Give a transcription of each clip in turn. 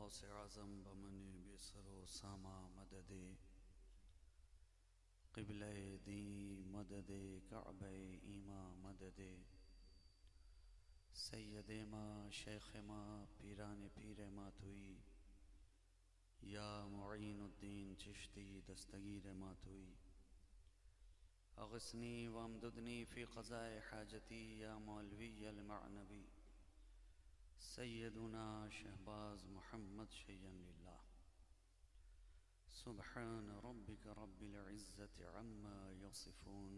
गौस आज़म बमन बेसरो सामा मदद क़िबले दी मदद कअबे ईमा मदद सैयद मा शेख मा पीरान पीर मातुई या मुईनुद्दीन चिश्ती दस्तगीर मातुई अगस्नी वमदुदनी फ़ी क़ज़ाए हाजती या मौलवी अल मअनवी सैयदुना शहबाज मोहम्मद शय्यन लिल्लाह। सुब्हान रब्बिक रब्बिल इज़्ज़ति अम्मा यसिफून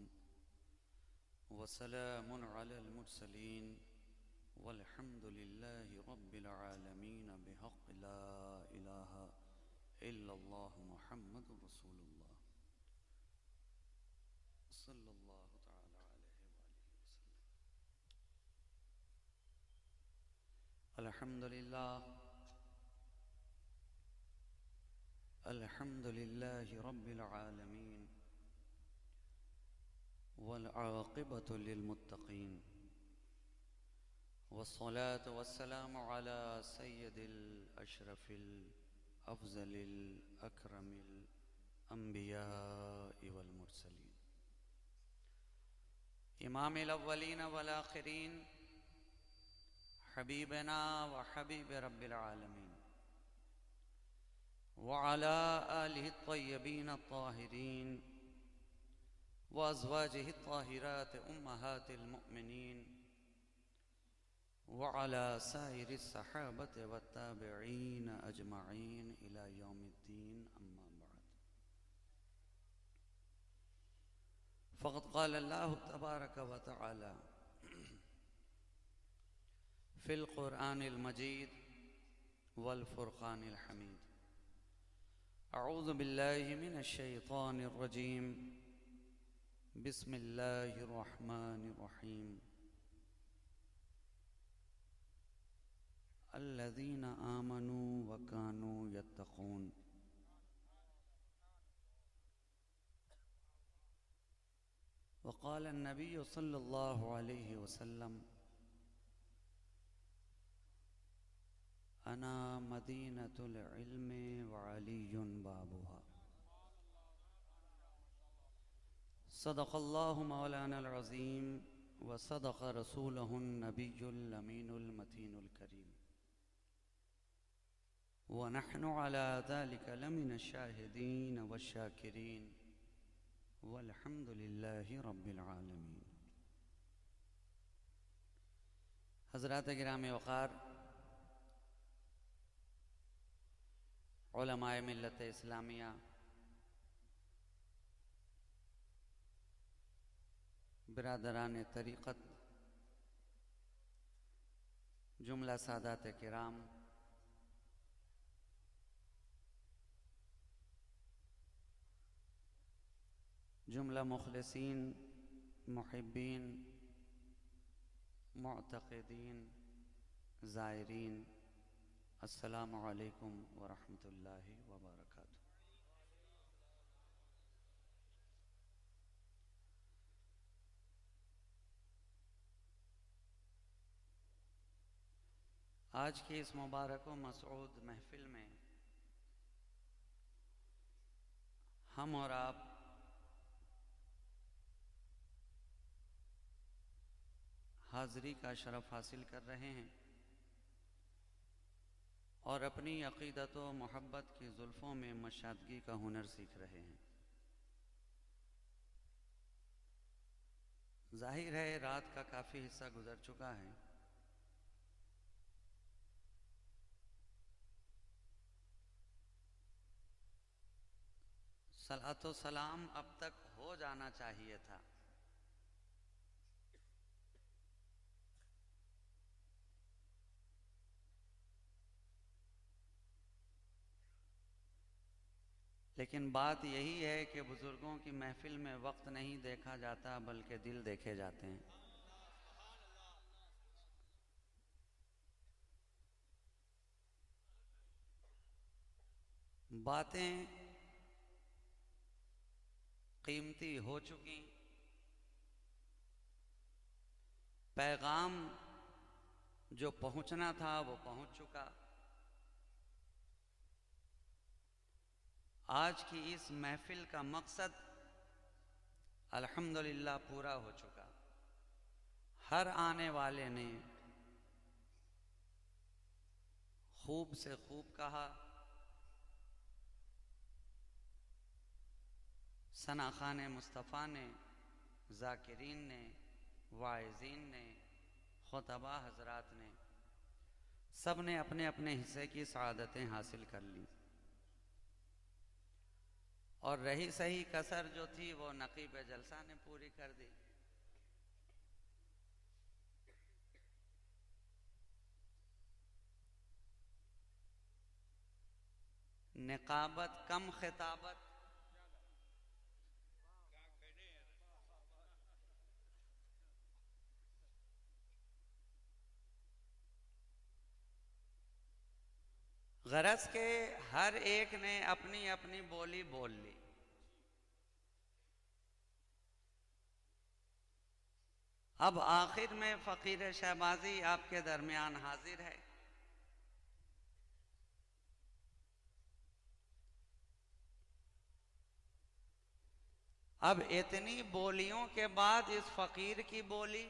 व सलामुन अलल मुरसलीन वल्हम्दुलिल्लाहि रब्बिल आलमीन बिहक़्क़ि ला इलाहा इल्लल्लाह मुहम्मदुर रसूलुल्लाह सल्लल्लाहु तआला अलैहि वसल्लम। अल्हम्दुलिल्लाहि रब्बिल आलमीन वल आक़िबतु लिल मुत्तक़ीन वस्सलातु वस्सलामु अला सय्यदिल अशरफिल अफ़ज़लिल अकरमिल अंबियाइ वल मुरसलीन इमामिल अव्वलीन वल आखिरीन हबीबना व हबीब रब्बिल आलमीन व अला आलिहि त्तय्यबीन त्ताहिरीन व अज़वाजिहि त्ताहिरात उम्महातिल मुमिनीन व अला साइरिस सहाबत व ताबिईन अजमईन इला यौमिद्दीन अम्मा बाद। फ़क़द क़ाल अल्लाहु तबारक व तआला फ़िल क़ुरआनिल मजीद वल फ़ुरक़ानिल हमीद। अऊज़ु बिल्लाहि मिनश शैतानिर रजीम। बिस्मिल्लाहिर रहमानिर रहीम। अल्लज़ीना आमनू व कानू यत्तक़ून। व क़ाल अन्नबिय्यु सल्लल्लाहु अलैहि वसल्लम अना मदीनतुल इल्मि व अलियुन बाबुहा। सदक़ल्लाहु मौलाना अल-अज़ीम व सदक़ रसूलुहुन नबियुल अमीनुल मतीनुल करीम व नहनु अला ज़ालिका लमिनश शाहिदीन वश्शाकिरीन वल्हम्दुलिल्लाहि रब्बिल आलमीन। हज़रात गिराम वक़ार, उलमाए मिल्लत इस्लामिया, बिरादरान तरीक़त, जुमला सादात किराम, जुमला मुखलिसीन, मुहिब्बीन, मुअतक़िदीन, ज़ायरीन, अस्सलामु अलैकुम व रहमतुल्लाहि व बरकातुहू। आज की इस मुबारक व मसऊद महफिल में हम और आप हाज़िरी का शरफ़ हासिल कर रहे हैं और अपनी अक़ीदत व मोहब्बत की ज़ुल्फ़ों में मशादगी का हुनर सीख रहे हैं। ज़ाहिर है रात का काफ़ी हिस्सा गुज़र चुका है। सलातो सलाम अब तक हो जाना चाहिए था, लेकिन बात यही है कि बुज़ुर्गों की महफिल में वक्त नहीं देखा जाता बल्कि दिल देखे जाते हैं। बातें कीमती हो चुकी, पैगाम जो पहुंचना था वो पहुंच चुका। आज की इस महफिल का मकसद अल्हम्दुलिल्लाह पूरा हो चुका। हर आने वाले ने खूब से खूब कहा। सना खान मुस्तफ़ा ने, जाकिरीन ने, वाइज़ीन ने, खुतबा हजरात ने, सब ने अपने अपने हिस्से की सआदतें हासिल कर ली और रही सही कसर जो थी वो नकीब जलसा ने पूरी कर दी। निकाबत कम खिताबत, गरज के हर एक ने अपनी अपनी बोली बोल ली। अब आखिर में फ़कीर शहबाजी आपके दरमियान हाजिर है। अब इतनी बोलियों के बाद इस फ़कीर की बोली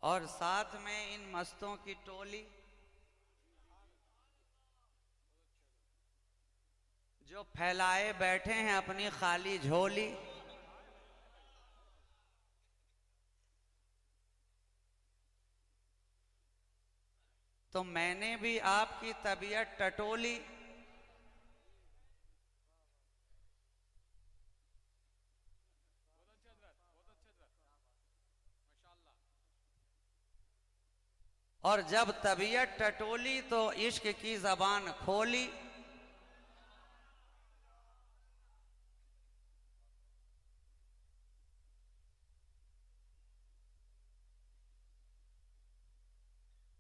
और साथ में इन मस्तों की टोली जो फैलाए बैठे हैं अपनी खाली झोली, तो मैंने भी आपकी तबीयत टटोली। और जब तबीयत टटोली तो इश्क की जबान खोली।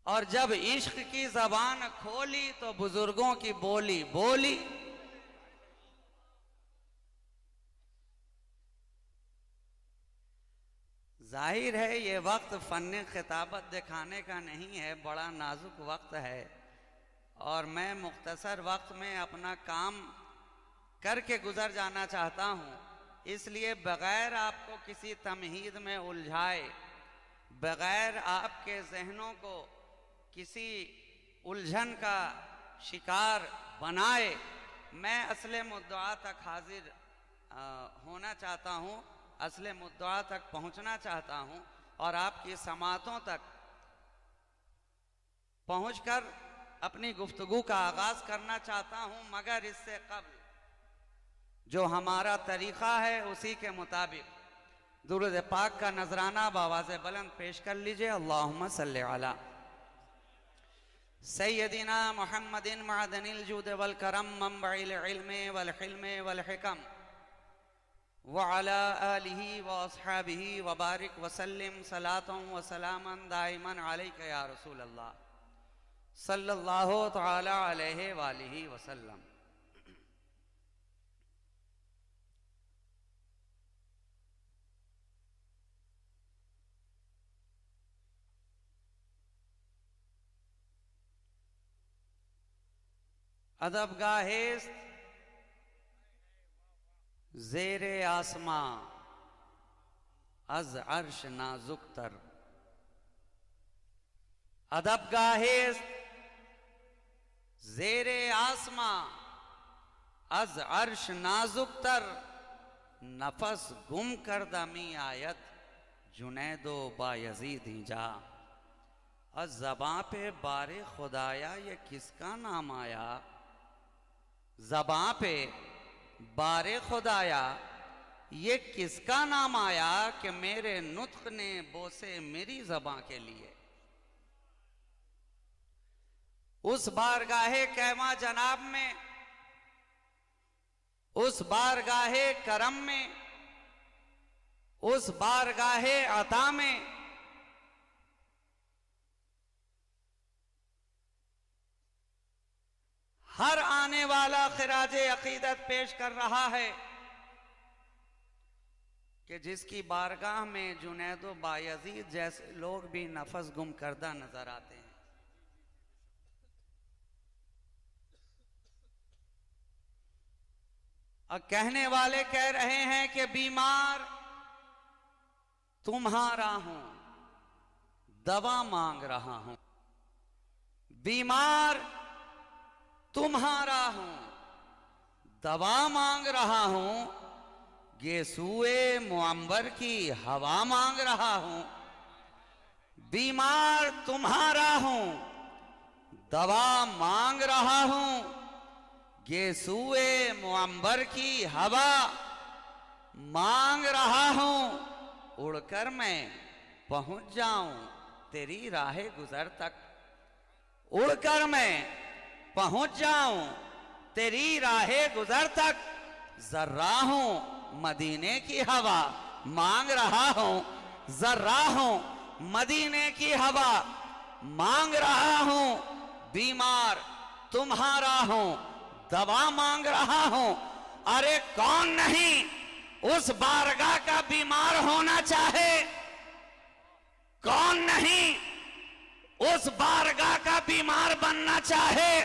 और जब इश्क की जबान खोली तो बुजुर्गों की बोली बोली। जाहिर है ये वक्त फन खिताबत दिखाने का नहीं है, बड़ा नाजुक वक्त है और मैं मुख्तसर वक्त में अपना काम करके गुजर जाना चाहता हूँ। इसलिए बग़ैर आपको किसी तमहीद में उलझाए, बग़ैर आपके जहनों को किसी उलझन का शिकार बनाए, मैं असले मुद्दा तक हाजिर होना चाहता हूँ, असले मुद्दा तक पहुँचना चाहता हूँ और आपकी समातों तक पहुँचकर अपनी गुफ्तगू का आगाज़ करना चाहता हूँ। मगर इससे कबल जो हमारा तरीक़ा है उसी के मुताबिक दुरूद पाक का नजराना बावाज़ बुलंद पेश कर लीजिए। अल्लाहुम्मा सल्ली अला सय्यदिना मुहम्मदिन मअदनिल जूद वल करम मंबइल इल्म वल हिल्म वल हिकम व अला आलिहि व अस्हाबिहि व बारिक वसल्लिम सलातन व सलामन दाइमन अलैका या रसूल अल्लाह सल्लल्लाहु तआला अलैहि व आलिहि वसल्लम। अदबगाहेस्त ज़ेरे आसमां अज अर्श नाजुक तर, अदबगाहेस्त ज़ेरे आसमां अज अर्श नाजुक तर, नफस गुम कर दमी आयत जुनैदो बायजीद ही जा। अज ज़बां पे बारे खुदाया ये किसका नाम आया, ज़बां पे बारे खुदाया ये किसका नाम आया कि मेरे नुत्क ने बोसे मेरी ज़बां के लिए। उस बारगाहे कहवा जनाब में, उस बारगाहे करम में, उस बारगाहे अता में हर आने वाला खिराजे अकीदत पेश कर रहा है। कि जिसकी बारगाह में जुनैद व बायजीद जैसे लोग भी नफस गुम करदा नजर आते हैं। और कहने वाले कह रहे हैं कि बीमार तुम्हारा हूं, दवा मांग रहा हूं। बीमार तुम्हारा हूं, दवा मांग रहा हूं। ये सूए मुअम्बर की हवा मांग रहा हूं। बीमार तुम्हारा हूं, दवा मांग रहा हूं। ये सूए मुअम्बर की हवा मांग रहा हूं। उड़कर मैं पहुंच जाऊं तेरी राह गुजर तक। उड़कर मैं पहुंच जाऊं तेरी राह गुजर तक। जर्रा हूं मदीने की हवा मांग रहा हूं। जर्रा हूं मदीने की हवा मांग रहा हूं। बीमार तुम्हारा हूं, दवा मांग रहा हूं। अरे कौन नहीं उस बारगाह का बीमार होना चाहे? कौन नहीं उस बारगाह का बीमार बनना चाहे?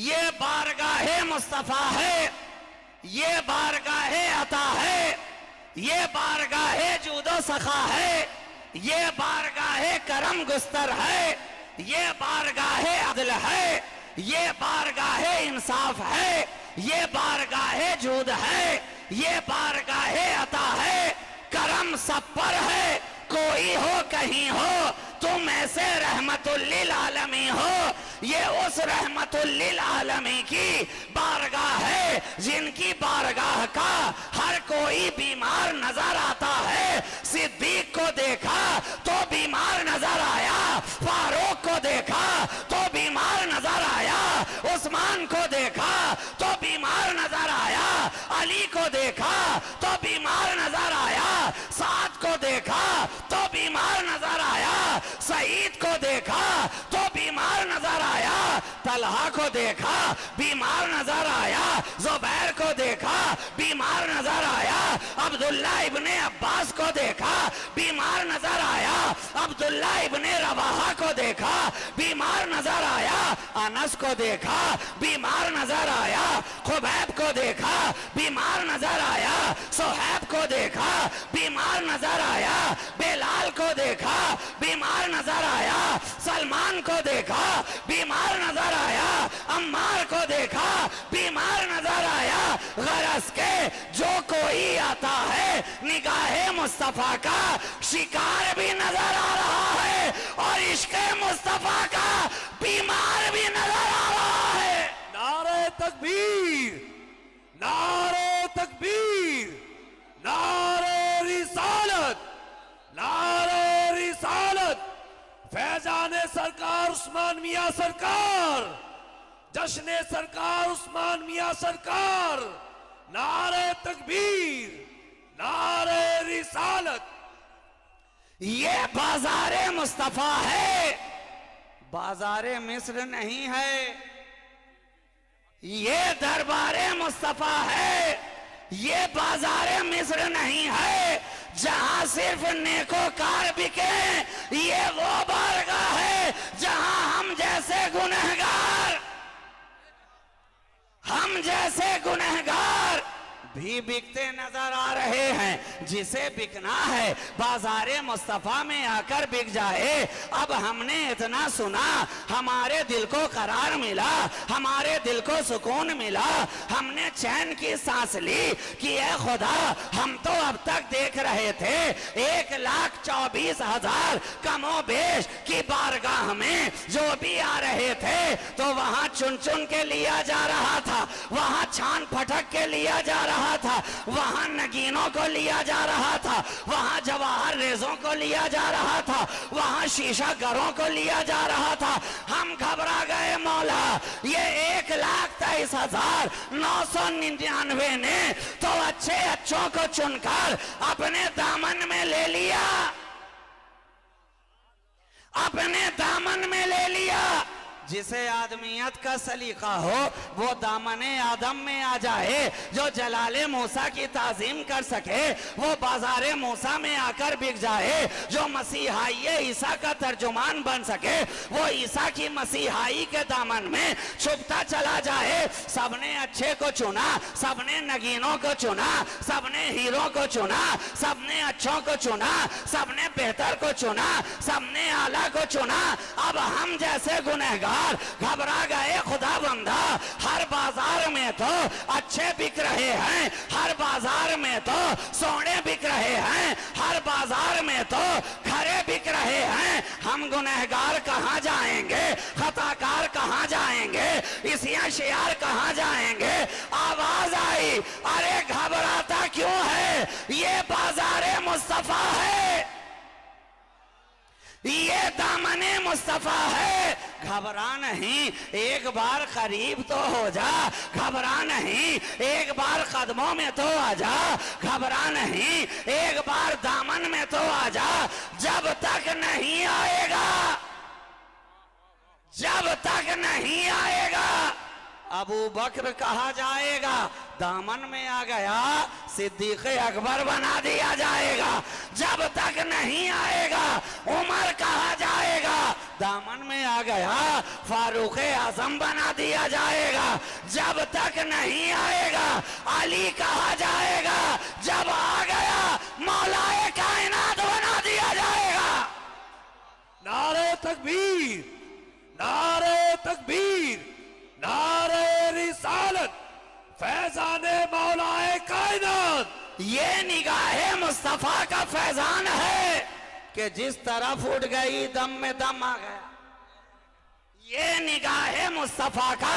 ये बारगाह मुस्तफा है, ये बारगाह अता है, ये बारगाह जूदो सखा है, ये बारगाह करम गुस्तर है, ये बारगाह अदल है, ये बारगाह इंसाफ है, ये बारगाह जूद है, ये बारगाह अता है। करम सब पर है, कोई हो कहीं हो, तुम ऐसे रहमतुल लिल आलमी हो। ये उस रहमतुल लिल आलमी की बारगाह है जिनकी बारगाह का हर कोई बीमार नजर आता है। सिद्दीक को देखा तो बीमार नजर आया, फारूक को देखा तो बीमार नजर आया, उस्मान को देखा तो बीमार नजर आया, अली को देखा तो बीमार नजर आया, साद को देखा तो बीमार नजर आया, सईद को देखा तो बीमार नजर आया, तलहा को देखा बीमार नजर आया, जुबैर को देखा बीमार नजर आया, अब्दुल्ला इब्ने अब्बास को देखा बीमार नजर आया, अब्दुल्ला इब्ने रवाहा को देखा बीमार नजर आया, अनस को देखा बीमार नजर आया, खुबैब को देखा बीमार नजर आया, सुहैब को देखा बीमार नजर आया, बेलाल को देखा बीमार नजर आया, सलमान को देखा बीमार नजर आया, अम्मार को देखा बीमार नजर आया। गरज के जो कोई आता है निगाहे मुस्तफा का शिकार भी नजर आ रहा है और इश्क़े मुस्तफा का बीमार भी नजर आ रहा है। नारे तकबीर, नारे तकबीर, नारे रिसालत, नारे रिसालत। फैजाने सरकार उस्मान मियां सरकार, जश्ने सरकार उस्मान मियां सरकार। नारे तकबीर, नारे रिसालत। ये बाजारे मुस्तफा है, बाजारे मिस्र नहीं है। ये दरबारे मुस्तफा है, ये बाजारे मिस्र नहीं है जहां सिर्फ नेकोकार बिके। ये वो बारगाह है जहां हम जैसे गुनहगार, हम जैसे गुनहगार भी बिकते नजर आ रहे हैं। जिसे बिकना है बाजारे मुस्तफा में आकर बिक जाए। अब हमने इतना सुना, हमारे दिल को करार मिला, हमारे दिल को सुकून मिला, हमने चैन की सांस ली कि ऐ खुदा, हम तो अब तक देख रहे थे 1,24,000 कमोबेश की बारगाह में जो भी आ रहे थे तो वहां चुन चुन के लिया जा रहा था, वहां छान फटक के लिया जा रहा था, वहां नगीनों को लिया जा रहा था, वहां जवाहर रेजों को लिया जा रहा था, वहां शीशा घरों को लिया जा रहा था। हम घबरा गए मौला। ये 1,23,999 ने तो अच्छे अच्छों को चुनकर अपने दामन में ले लिया, अपने दामन में ले लिया। जिसे आदमियत का सलीका हो वो दामने आदम में आ जाए। जो जलाले मूसा की ताजीम कर सके वो बाजारे मूसा में आकर बिक जाए। जो मसीहाई ईसा का तर्जुमान बन सके वो ईसा की मसीहाई के दामन में छुपता चला जाए। सबने अच्छे को चुना, सबने नगीनों को चुना, सबने हीरो को चुना, सबने अच्छों को चुना, सबने बेहतर को चुना, सबने आला को चुना। अब हम जैसे गुनहगार घबरा गए खुदा बंदा। हर बाजार में तो अच्छे बिक रहे हैं, हर बाजार में तो सोने बिक रहे हैं, हर बाजार में तो खरे बिक रहे हैं। हम गुनहगार कहाँ जाएंगे, खताकार कहाँ जाएंगे, इसिया शियार कहाँ जाएंगे। आवाज आई, अरे घबराता क्यों है, ये बाजारे मुस्तफा है, ये दामने मुस्तफा है। घबरा नहीं, एक बार करीब तो हो जा। घबरा नहीं, एक बार कदमों में तो आ जा। घबरा नहीं, एक बार दामन में तो आ जा। जब तक नहीं आएगा, जब तक नहीं आएगा अबू बकर कहा जाएगा, दामन में आ गया सिद्दीक अकबर बना दिया जाएगा। जब तक नहीं आएगा उमर कहा जाएगा, दामन में आ गया फारूक आजम बना दिया जाएगा। जब तक नहीं आएगा अली कहा जाएगा, जब आ गया मौलाए कायनात बना दिया जाएगा। नारे तकबीर, नारे तकबीर, नारे रिसालत, फैजाने मौलाए कायनात। ये निगाहे मुस्तफा का फैजान है कि जिस तरफ उठ गई दम में दम आ गया। ये निगाहे मुस्तफा का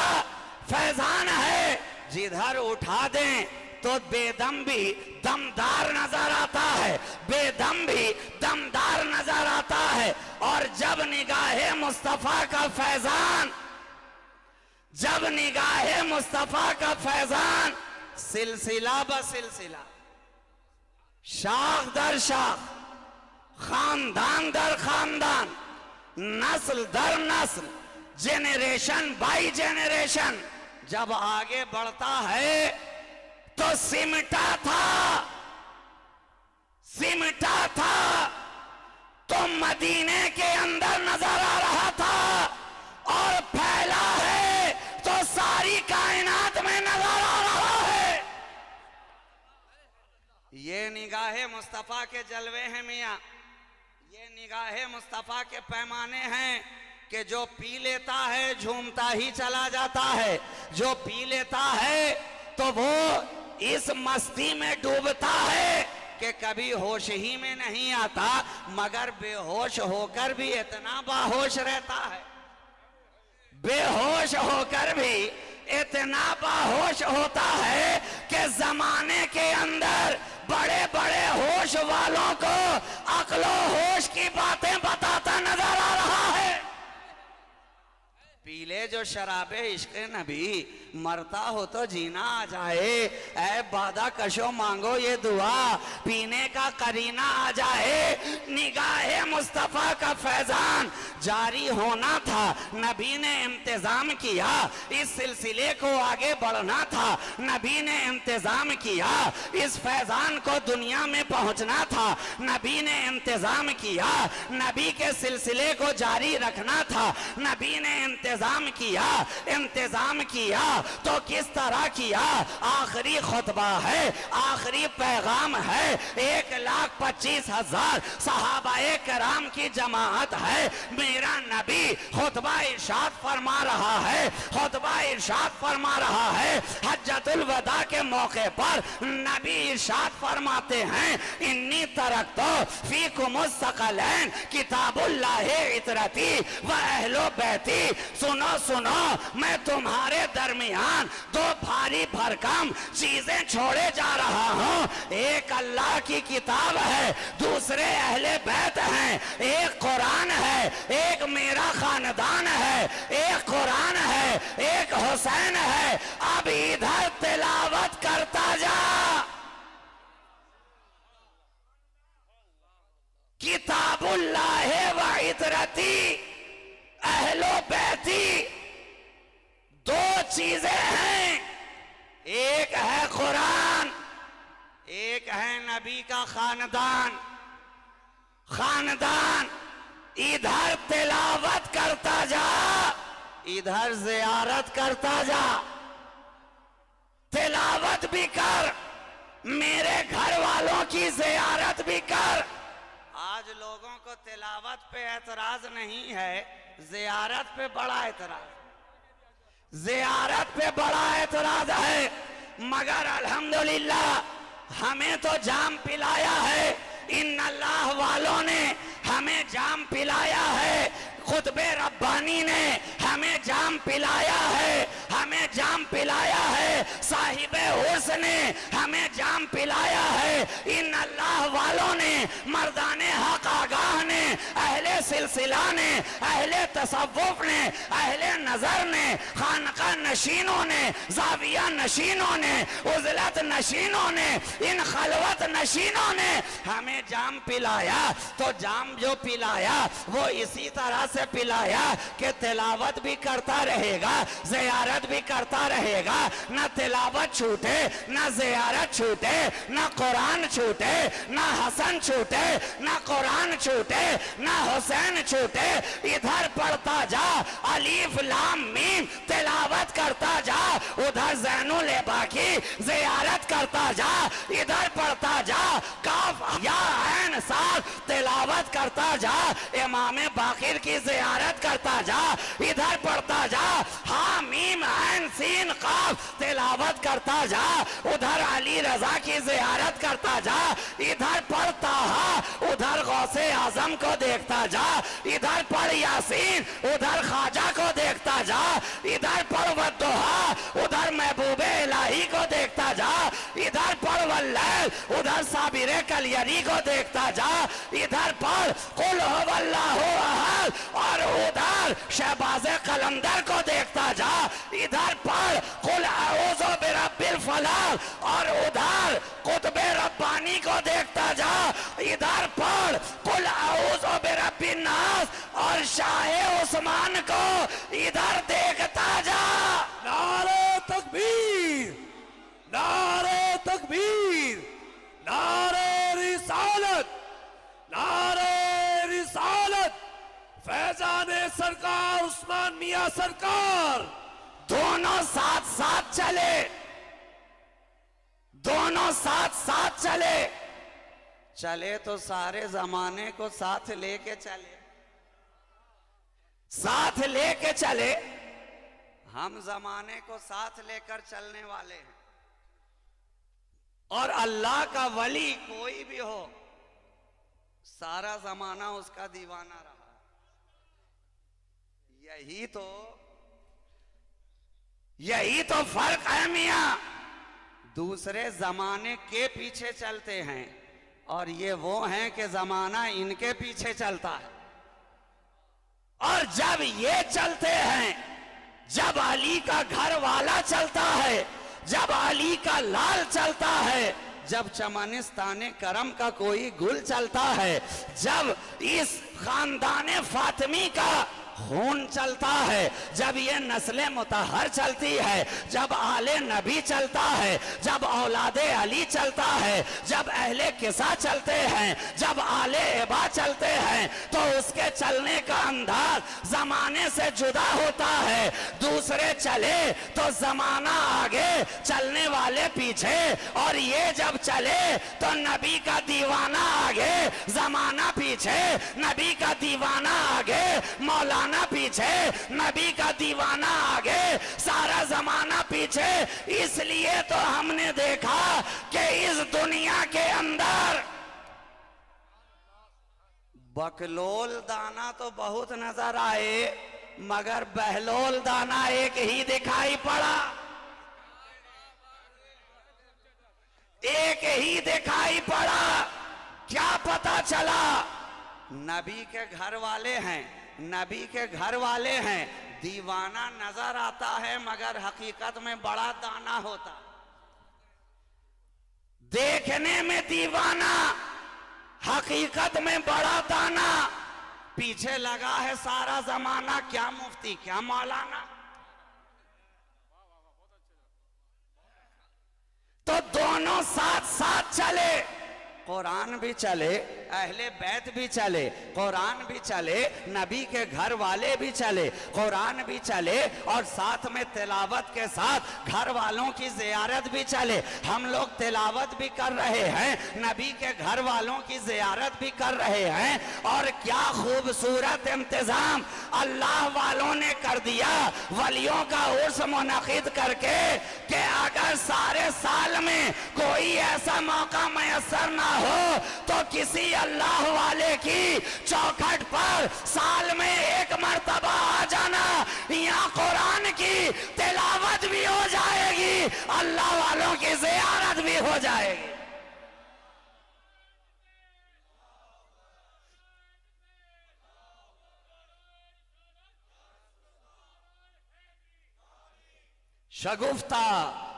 फैजान है, जिधर उठा दें तो बेदम भी दमदार नजर आता है, बेदम भी दमदार नजर आता है। और जब निगाहे मुस्तफा का फैजान, जब निगाहे मुस्तफा का फैजान सिलसिला ब सिलसिला, शाख दर शाख, खानदान दर खानदान, नस्ल दर नस्ल, जेनरेशन बाई जेनरेशन जब आगे बढ़ता है तो सिमटा था, सिमटा था तो मदीने के अंदर नजर आ रहा था, और फैला है तो सारी कायनात में नजर आ रहा है। ये निगाहे मुस्तफा के जलवे हैं मियां, ये निगाहे मुस्तफा के पैमाने हैं कि जो पी लेता है झूमता ही चला जाता है। जो पी लेता है तो वो इस मस्ती में डूबता है कि कभी होश ही में नहीं आता, मगर बेहोश होकर भी इतना बाहोश रहता है, बेहोश होकर भी इतना बाहोश होता है कि जमाने के अंदर बड़े बड़े होश वालों को अक्लो होश की बातें बताता नजर आ रहा है। पीले जो शराबे इश्क़ नबी, मरता हो तो जीना आ जाए। ऐ बादा कशो मांगो ये दुआ, पीने का करीना आ जाए। निगाहे मुस्तफा का फैजान जारी होना था, नबी ने इंतजाम किया। इस सिलसिले को आगे बढ़ना था, नबी ने इंतजाम किया। इस फैजान को दुनिया में पहुंचना था, नबी ने इंतजाम किया। नबी के सिलसिले को जारी रखना था, नबी ने इंतजाम किया। इंतजाम किया तो किस तरह किया? आखिरी खुतबा है, आखिरी पैगाम है। 1,25,000 सहाबाए कराम की जमात है। मेरा नबी खुतबा इरशाद फरमा रहा है, खुतबा इरशाद फरमा रहा है। हज्जतुल वदा के मौके पर नबी इरशाद फरमाते हैं, इन्नी तरक्तो फीकुमुस सकलैन किताबुल्लाहि इतरती व अहलो बैती। सुनो सुनो, मैं तुम्हारे दरमियान दो भारी भरकम चीजें छोड़े जा रहा हूँ। एक अल्लाह की किताब है, दूसरे अहले बैत हैं। एक कुरान है, एक मेरा खानदान है। एक कुरान है, एक हुसैन है। अब इधर तिलावत करता जा, किताबुल्लाह व इतरती अहलो बैती कुरान, एक है नबी का खानदान। खानदान इधर तिलावत करता जा, इधर ज़ियारत करता जा। तिलावत भी कर, मेरे घर वालों की ज़ियारत भी कर। आज लोगों को तिलावत पे एतराज नहीं है, ज़ियारत पे बड़ा एतराज, ज़ियारत पे बड़ा एतराज है। मगर अल्हम्दुलिल्लाह हमें तो जाम पिलाया है, इन अल्लाह वालों ने हमें जाम पिलाया है, खुतबे रब्बानी ने हमें जाम पिलाया है, हमें जाम पिलाया है, साहिबे उर्स ने हमें जाम पिलाया है। इन अल्लाह वालों ने, मर्दाने हक आगाह ने, अहले सिलसिला ने, अहले तसव्वुफ ने, अहले नजर ने, खानका नशीनों ने, जाविया नशीनों ने, उजलत नशीनों ने, इन खलवत नशीनों ने हमें जाम पिलाया। तो जाम जो पिलाया वो इसी तरह से पिलाया कि तिलावत भी करता रहेगा, ज़ियारत भी करता रहेगा। ना तिलावत छूटे, ना ज़ियारत छूटे, ना कुरान छूटे, ना हसन छूटे, ना कुरान छूटे, ना हुसैन छूटे। इधर पढ़ता जा अलीफ लाम मीम, तिलावत करता जा, उधर ज़ैनुल बाकी ज़ियारत करता जा। इधर पढ़ता जा काफ या ऐन साथ, तिलावत करता जा, इमाम बाकिर की ज़ियारत करता जा। इधर पढ़ता जा हा मीम ऐन सीन काफ, तिलावत करता जा, उधर अली रजा की ज़ियारत करता जा। इधर पढ़ता हा, उधर गौसे आजम को देखता जा। इधर पढ़ यासीन, उधर ख्वाजा को देखता जा। इधर पढ़ वद्दुहा, उधर महबूबे इलाही को देखता जा। इधर पढ़ वल्लैल, उधर साबिरे कलियरी को देखता जा। इधर पढ़ कुल हुवल्लाहु अहद, और उधर शहबाज़े कलंदर को देखता जा। इधर पढ़ कुल अऊज़ु बिरब्बिल फलाक, और उधर कुतबे रब्बानी को देखता जा। इधर पढ़ कुल अऊज़ु बिरब्बिन नास, और शाह उस्मान को इधर देखता जा। नारे तकबीर, नारे तकबीर, नारे रिसालत, नारे रिसालत, फैजाने सरकार उस्मान मियां सरकार। दोनों साथ साथ चले, दोनों साथ साथ चले। चले तो सारे जमाने को साथ लेके चले, साथ लेके चले। हम जमाने को साथ लेकर चलने वाले हैं, और अल्लाह का वली कोई भी हो, सारा जमाना उसका दीवाना रहा। यही तो फर्क है मियां। दूसरे जमाने के पीछे चलते हैं, और ये वो हैं कि जमाना इनके पीछे चलता है। और जब ये चलते हैं, जब अली का घर वाला चलता है, जब अली का लाल चलता है, जब चमनिस्ताने करम का कोई गुल चलता है, जब इस खानदाने फातिमी का खून चलता है, जब ये नस्ले मुतहर चलती है, जब आले नबी चलता है, जब औलादे अली चलता है, जब अहले किसा चलते हैं, जब आले एबा चलते हैं, तो उसके चलने का अंदाज जमाने से जुदा होता है। दूसरे चले तो जमाना आगे, चलने वाले पीछे, और ये जब चले तो नबी का दीवाना आगे, जमाना पीछे, नबी का दीवाना आगे, मौलाना पीछे, नबी का दीवाना आगे, सारा जमाना पीछे। इसलिए तो हमने देखा कि इस दुनिया के अंदर बकलोल दाना तो बहुत नजर आए, मगर बहलोल दाना एक ही दिखाई पड़ा, एक ही दिखाई पड़ा। क्या पता चला? नबी के घर वाले हैं, नबी के घर वाले हैं, दीवाना नजर आता है, मगर हकीकत में बड़ा दाना होता। देखने में दीवाना, हकीकत में बड़ा दाना। पीछे लगा है सारा जमाना, क्या मुफ्ती क्या मौलाना। तो दोनों साथ साथ चले, कुरान भी चले, अहले बैत भी चले, कुरान भी चले, नबी के घर वाले भी चले, कुरान भी चले और साथ में तिलावत के साथ घर वालों की जियारत भी चले। हम लोग तिलावत भी कर रहे हैं, नबी के घर वालों की जियारत भी कर रहे हैं। और क्या खूबसूरत इंतजाम अल्लाह वालों ने कर दिया वलियों का उर्स मुनक़िद करके कि अगर सारे साल में कोई ऐसा मौका मैसर ना हो तो किसी अल्लाह वाले की चौखट पर साल में एक मर्तबा आ जाना, यहाँ कुरान की तिलावत भी हो जाएगी, अल्लाह वालों की ज़ियारत भी हो जाएगी। शगुफ्ता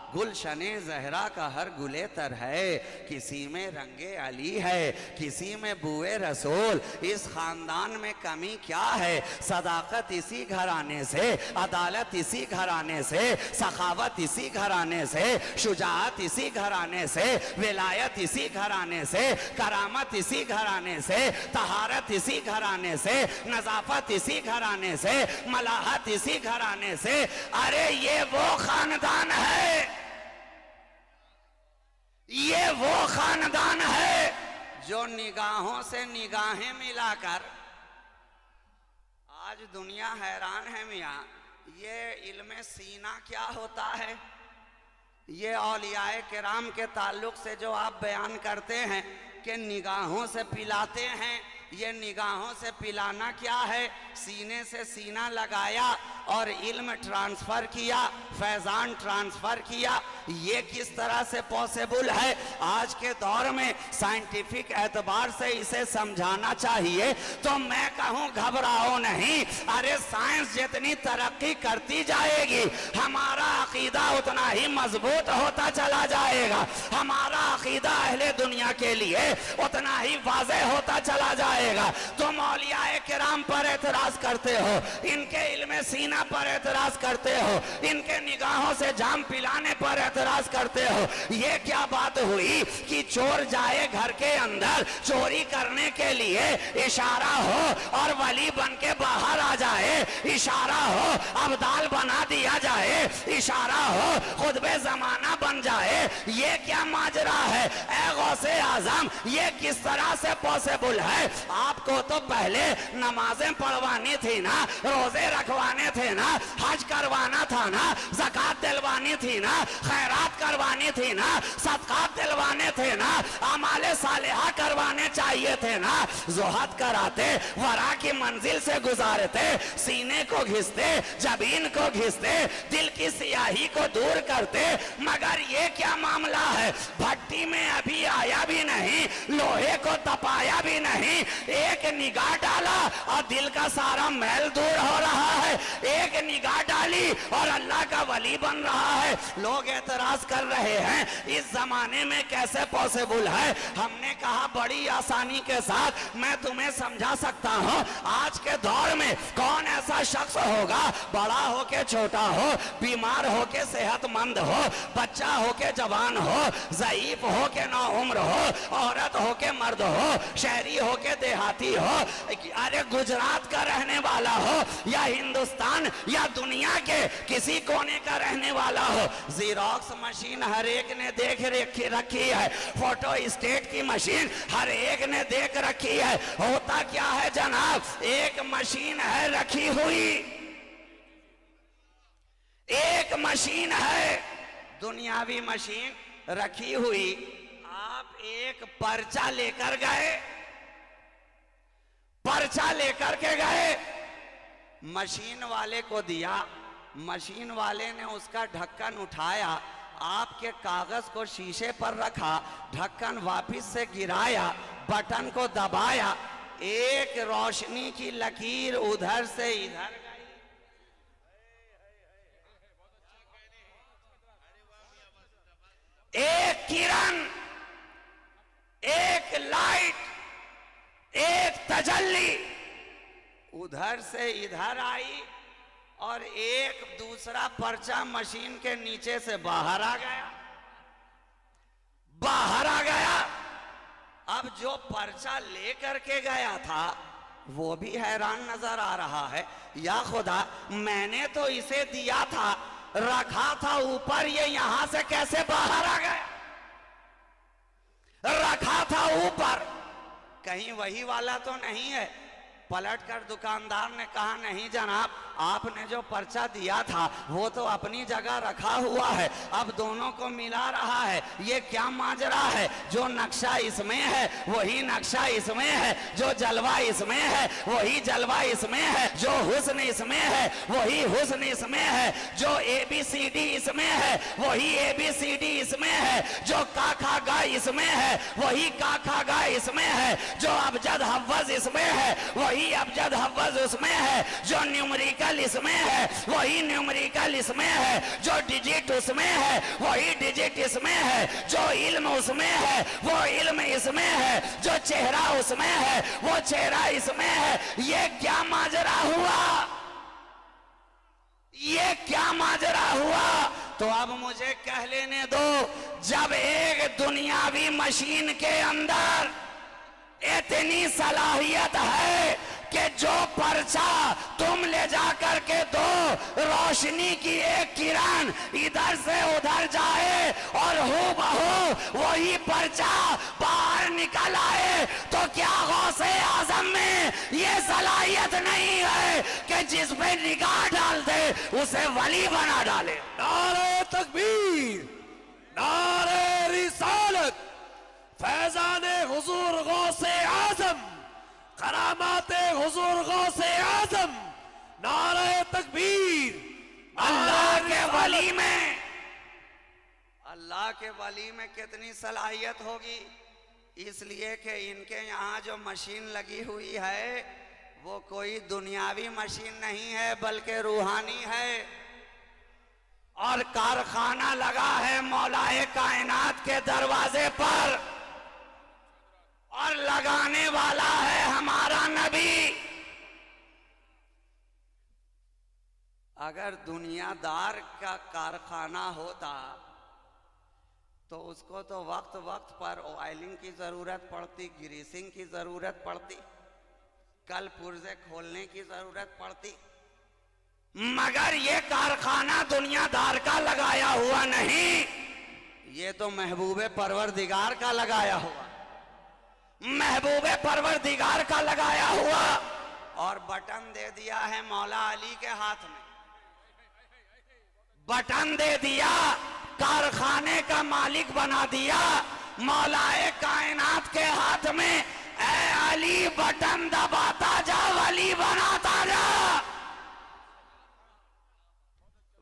गुलशने जहरा का हर गुलेतर है, किसी में रंगे अली है, किसी में बुए रसूल। इस खानदान में कमी क्या है? सदाकत इसी घराने से, अदालत इसी घराने से, सखावत इसी घराने से, शुजाअत इसी घराने से, विलायत इसी घराने से, करामत इसी घराने से, तहारत इसी घराने से, नजाफत इसी घराने से, मलाहत इसी घराने से। अरे ये वो खानदान है, ये वो खानदान है जो निगाहों से निगाहें मिलाकर, आज दुनिया हैरान है मियाँ, ये इल्म सीना क्या होता है? ये औलियाए किराम के ताल्लुक से जो आप बयान करते हैं कि निगाहों से पिलाते हैं, ये निगाहों से पिलाना क्या है? सीने से सीना लगाया और इल्म ट्रांसफर किया, फैजान ट्रांसफर किया। ये किस तरह से पॉसिबल है? आज के दौर में साइंटिफिक एतबार से इसे समझाना चाहिए। तो मैं कहूँ घबराओ नहीं, अरे साइंस जितनी तरक्की करती जाएगी हमारा अकीदा उतना ही मजबूत होता चला जाएगा, हमारा अकीदा अहले दुनिया के लिए उतना ही वाज़ेह होता चला जाएगा। तुम औलियाए किराम पर एतराज करते हो, इनके इल्म सीना पर एतराज करते हो, इनके निगाहों से जाम पिलाने पर एतराज करते हो। ये क्या बात हुई कि चोर जाए घर के अंदर चोरी करने के लिए, इशारा हो और वली बन के बाहर आ जाए, इशारा हो अब्दाल बना दिया जाए, इशारा हो खुतबे जमाना बन जाए। ये क्या माजरा है? ऐ गौसे आजम, ये किस तरह से पॉसिबल है? आपको तो पहले नमाजें पढ़वानी थी ना, रोजे रखवाने थे ना, हज करवाना था ना, ज़कात दिलवानी थी ना, खैरात करवानी थी ना, सदकात दिलवाने थे ना, अमाले सालिहा करवाने चाहिए थे ना। ज़ुहद कराते, वरा की मंजिल से गुजारते, सीने को घिसते, जबीन को घिसते, दिल की सियाही को दूर करते। मगर ये क्या मामला है? भट्टी में अभी आया भी नहीं, लोहे को तपाया भी नहीं, एक निगाह डाला और दिल का सारा मैल दूर हो रहा है, एक निगाह डाली और अल्लाह का वली बन रहा है। लोग एतराज कर रहे हैं इस जमाने में कैसे पॉसिबल है? हमने कहा बड़ी आसानी के साथ मैं तुम्हें समझा सकता हूँ। आज के दौर में कौन ऐसा शख्स होगा, बड़ा हो के छोटा हो, बीमार हो के सेहतमंद हो, बच्चा हो के जवान हो, ज़ईफ हो के नौउम्र हो, औरत हो के मर्द हो, शहरी हो के देहाती हो, अरे गुजरात का रहने वाला हो या हिंदुस्तान या दुनिया के किसी कोने का रहने वाला हो, जीरोक्स मशीन हर एक ने देख रखी है, फोटो स्टेट की मशीन हर एक ने देख रखी है। होता क्या है जनाब? एक मशीन है रखी हुई, एक मशीन है दुनियावी मशीन रखी हुई। आप एक पर्चा लेकर गए, पर्चा लेकर के गए, मशीन वाले को दिया, मशीन वाले ने उसका ढक्कन उठाया, आपके कागज को शीशे पर रखा, ढक्कन वापस से गिराया, बटन को दबाया, एक रोशनी की लकीर उधर से इधर गई, एक किरण, एक लाइट, एक तजल्ली उधर से इधर आई और एक दूसरा पर्चा मशीन के नीचे से बाहर आ गया। बाहर आ गया। अब जो पर्चा लेकर के गया था वो भी हैरान नजर आ रहा है। या खुदा, मैंने तो इसे दिया था, रखा था ऊपर, ये यहां से कैसे बाहर आ गया? रखा था ऊपर, कहीं वही वाला तो नहीं है? पलटकर दुकानदार ने कहा, नहीं जनाब, आपने जो पर्चा दिया था वो तो अपनी जगह रखा हुआ है, अब दोनों को मिला रहा है। ये क्या माजरा है? जो नक्शा इसमें है वही नक्शा इसमें है, जो जलवा इसमें है वही जलवा इसमें है, जो हुस्न इसमें है वही हुस्न इसमें है, जो ABCD इसमें है वही ABCD इसमें है, जो काखा गा इसमें है वही काखा गा इसमें है, जो अबजद हव्वज इसमें है वही अबजद हव्वज उसमें है, जो न्यूमेरिकल इसमें है वही न्यूमेरिकल इसमें है, जो डिजिट उसमें है वही डिजिट इसमें है, जो इल्म उसमें है वो इल्म इसमें है, जो चेहरा उसमें है वो चेहरा इसमें है। ये क्या माजरा हुआ? ये क्या माजरा हुआ? तो अब मुझे कह लेने दो, जब एक दुनियावी मशीन के अंदर इतनी सलाहियत है कि जो पर्चा तुम ले जा करके दो, रोशनी की एक किरण इधर से उधर जाए और हूबहू वही पर्चा बाहर निकल आए, तो क्या गौसे आजम में ये सलाहियत नहीं है कि जिस पे निगाह डाल दे उसे वली बना डाले? नारे तकबीर, नारे रिसालत, फैजाने हुजूर गौसे आजम, करामाते हुजूर गौसे आजम, नारे तकबीर। अल्लाह के वली में, अल्लाह के वली में कितनी सलाहियत होगी? इसलिए कि इनके यहाँ जो मशीन लगी हुई है वो कोई दुनियावी मशीन नहीं है बल्कि रूहानी है, और कारखाना लगा है मौलाए कायनात के दरवाजे पर, और लगाने वाला है हमारा नबी। अगर दुनियादार का कारखाना होता तो उसको तो वक्त वक्त पर ऑयलिंग की जरूरत पड़ती, ग्रीसिंग की जरूरत पड़ती, कल पुर्जे खोलने की जरूरत पड़ती, मगर ये कारखाना दुनियादार का लगाया हुआ नहीं, ये तो महबूबे परवरदिगार का लगाया हुआ, महबूबे परवरदिगार का लगाया हुआ। और बटन दे दिया है मौला अली के हाथ में, बटन दे दिया, कारखाने का मालिक बना दिया मौलाए कायनात के हाथ में। ऐ अली बटन दबाता जा, वली बनाता जा।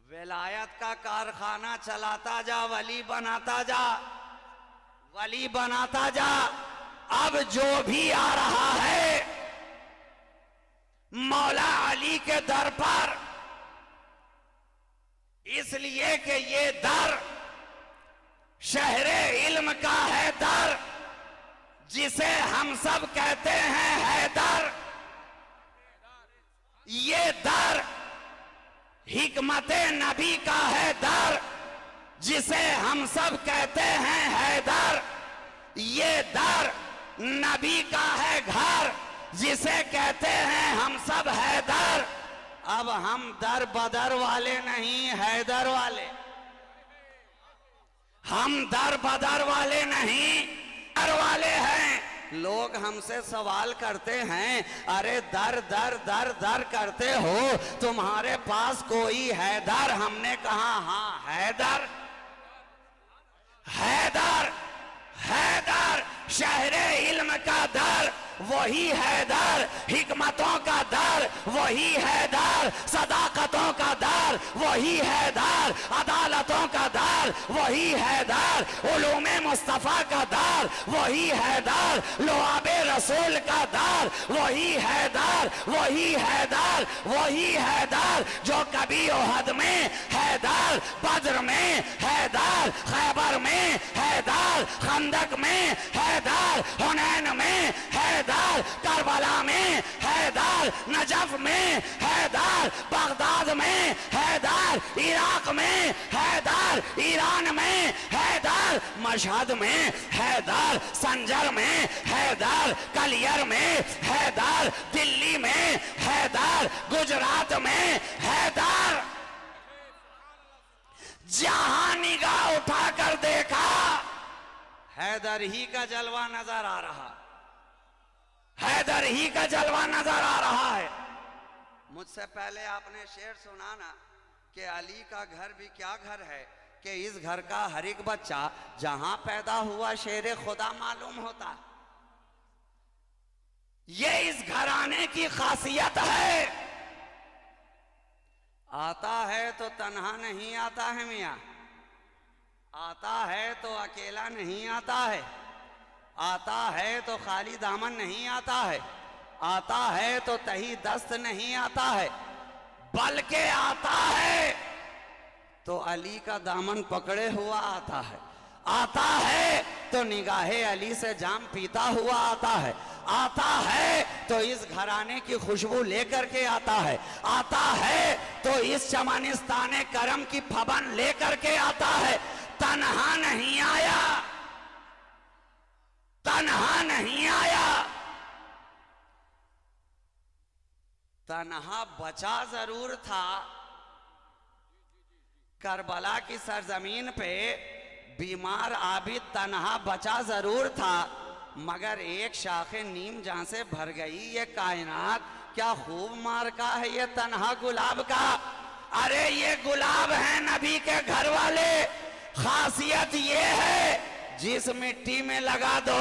विलायत का कारखाना चलाता जा, वली बनाता जा, वली बनाता जा। अब जो भी आ रहा है मौला अली के दर पर, इसलिए कि ये दर शहरे इल्म का है दर, जिसे हम सब कहते हैं हैदर। ये दर हिकमते नबी का है दर, जिसे हम सब कहते हैं हैदर। ये दर नबी का है घर, जिसे कहते हैं हम सब हैदर। अब हम दर बदर वाले नहीं, हैदर वाले। हम दर बदर वाले नहीं, दर वाले हैं। लोग हमसे सवाल करते हैं, अरे दर दर दर दर करते हो, तुम्हारे पास कोई हैदर? हमने कहा हाँ हैदर, हैदर, हैदर शहरे इल्म का दर वही हैदर, हिकमतों का दर वही हैदर, सदाकतों का दर वही हैदर, अदालतों का दर वही हैदर, उलूमे मुस्तफा का दर वही हैदर, लुआबे रसूल का दर वही हैदर, वही हैदर, वही हैदर जो कभी ओहद में हैदर, बद्र में हैदर, खैबर में हैदर, खंदक में हैदर, हुनैन में हैदर, करबला में हैदर, नजफ में हैदर, बगदाद में हैदर, इराक में हैदर, ईरान में हैदर, मशहद में हैदर, संजर में हैदर, कलियर में हैदर, दिल्ली में हैदर, गुजरात में हैदर। जहां निगाह उठाकर देखा हैदर ही का जलवा नजर आ रहा, हैदर ही का जलवा नजर आ रहा है। मुझसे पहले आपने शेर सुना ना कि अली का घर भी क्या घर है कि इस घर का हर एक बच्चा जहां पैदा हुआ शेर खुदा मालूम होता। ये इस घराने की खासियत है। आता है तो तन्हा नहीं आता है मियाँ, आता है तो अकेला नहीं आता है, आता है तो खाली दामन नहीं आता है, आता है तो तही दस्त नहीं आता है, बल्कि आता है तो अली का दामन पकड़े हुआ आता है, आता है तो निगाहे अली से जाम पीता हुआ आता है, आता है तो इस घराने की खुशबू लेकर के आता है, आता है तो इस चमनिस्ताने करम की फबन लेकर के आता है। तन्हा नहीं आया, तन्हा नहीं आया। तन्हा बचा जरूर था। करबला की सरजमीन पे बीमार आबिद तन्हा बचा जरूर था, मगर एक शाखे नीम जहां से भर गई ये कायनात। क्या खूब मार्का है ये तन्हा गुलाब का। अरे ये गुलाब है नबी के घर वाले। खासियत ये है जिस मिट्टी में लगा दो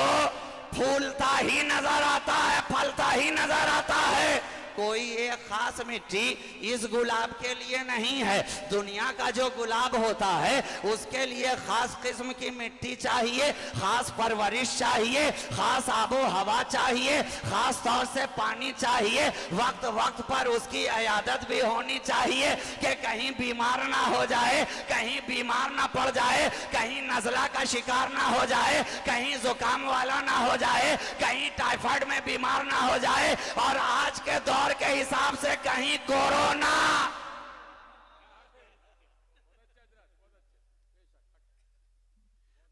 फूलता ही नजर आता है, फलता ही नजर आता है। कोई एक खास मिट्टी इस गुलाब के लिए नहीं है। दुनिया का जो गुलाब होता है उसके लिए खास किस्म की मिट्टी चाहिए, खास परवरिश चाहिए, खास आबो हवा चाहिए, खास तौर से पानी चाहिए, वक्त वक्त पर उसकी इयादत भी होनी चाहिए कि कहीं बीमार ना हो जाए, कहीं बीमार ना पड़ जाए, कहीं नजला का शिकार ना हो जाए, कहीं जुकाम वाला ना हो जाए, कहीं टाइफाइड में बीमार ना हो जाए, और आज के दौर के हिसाब से कहीं कोरोना।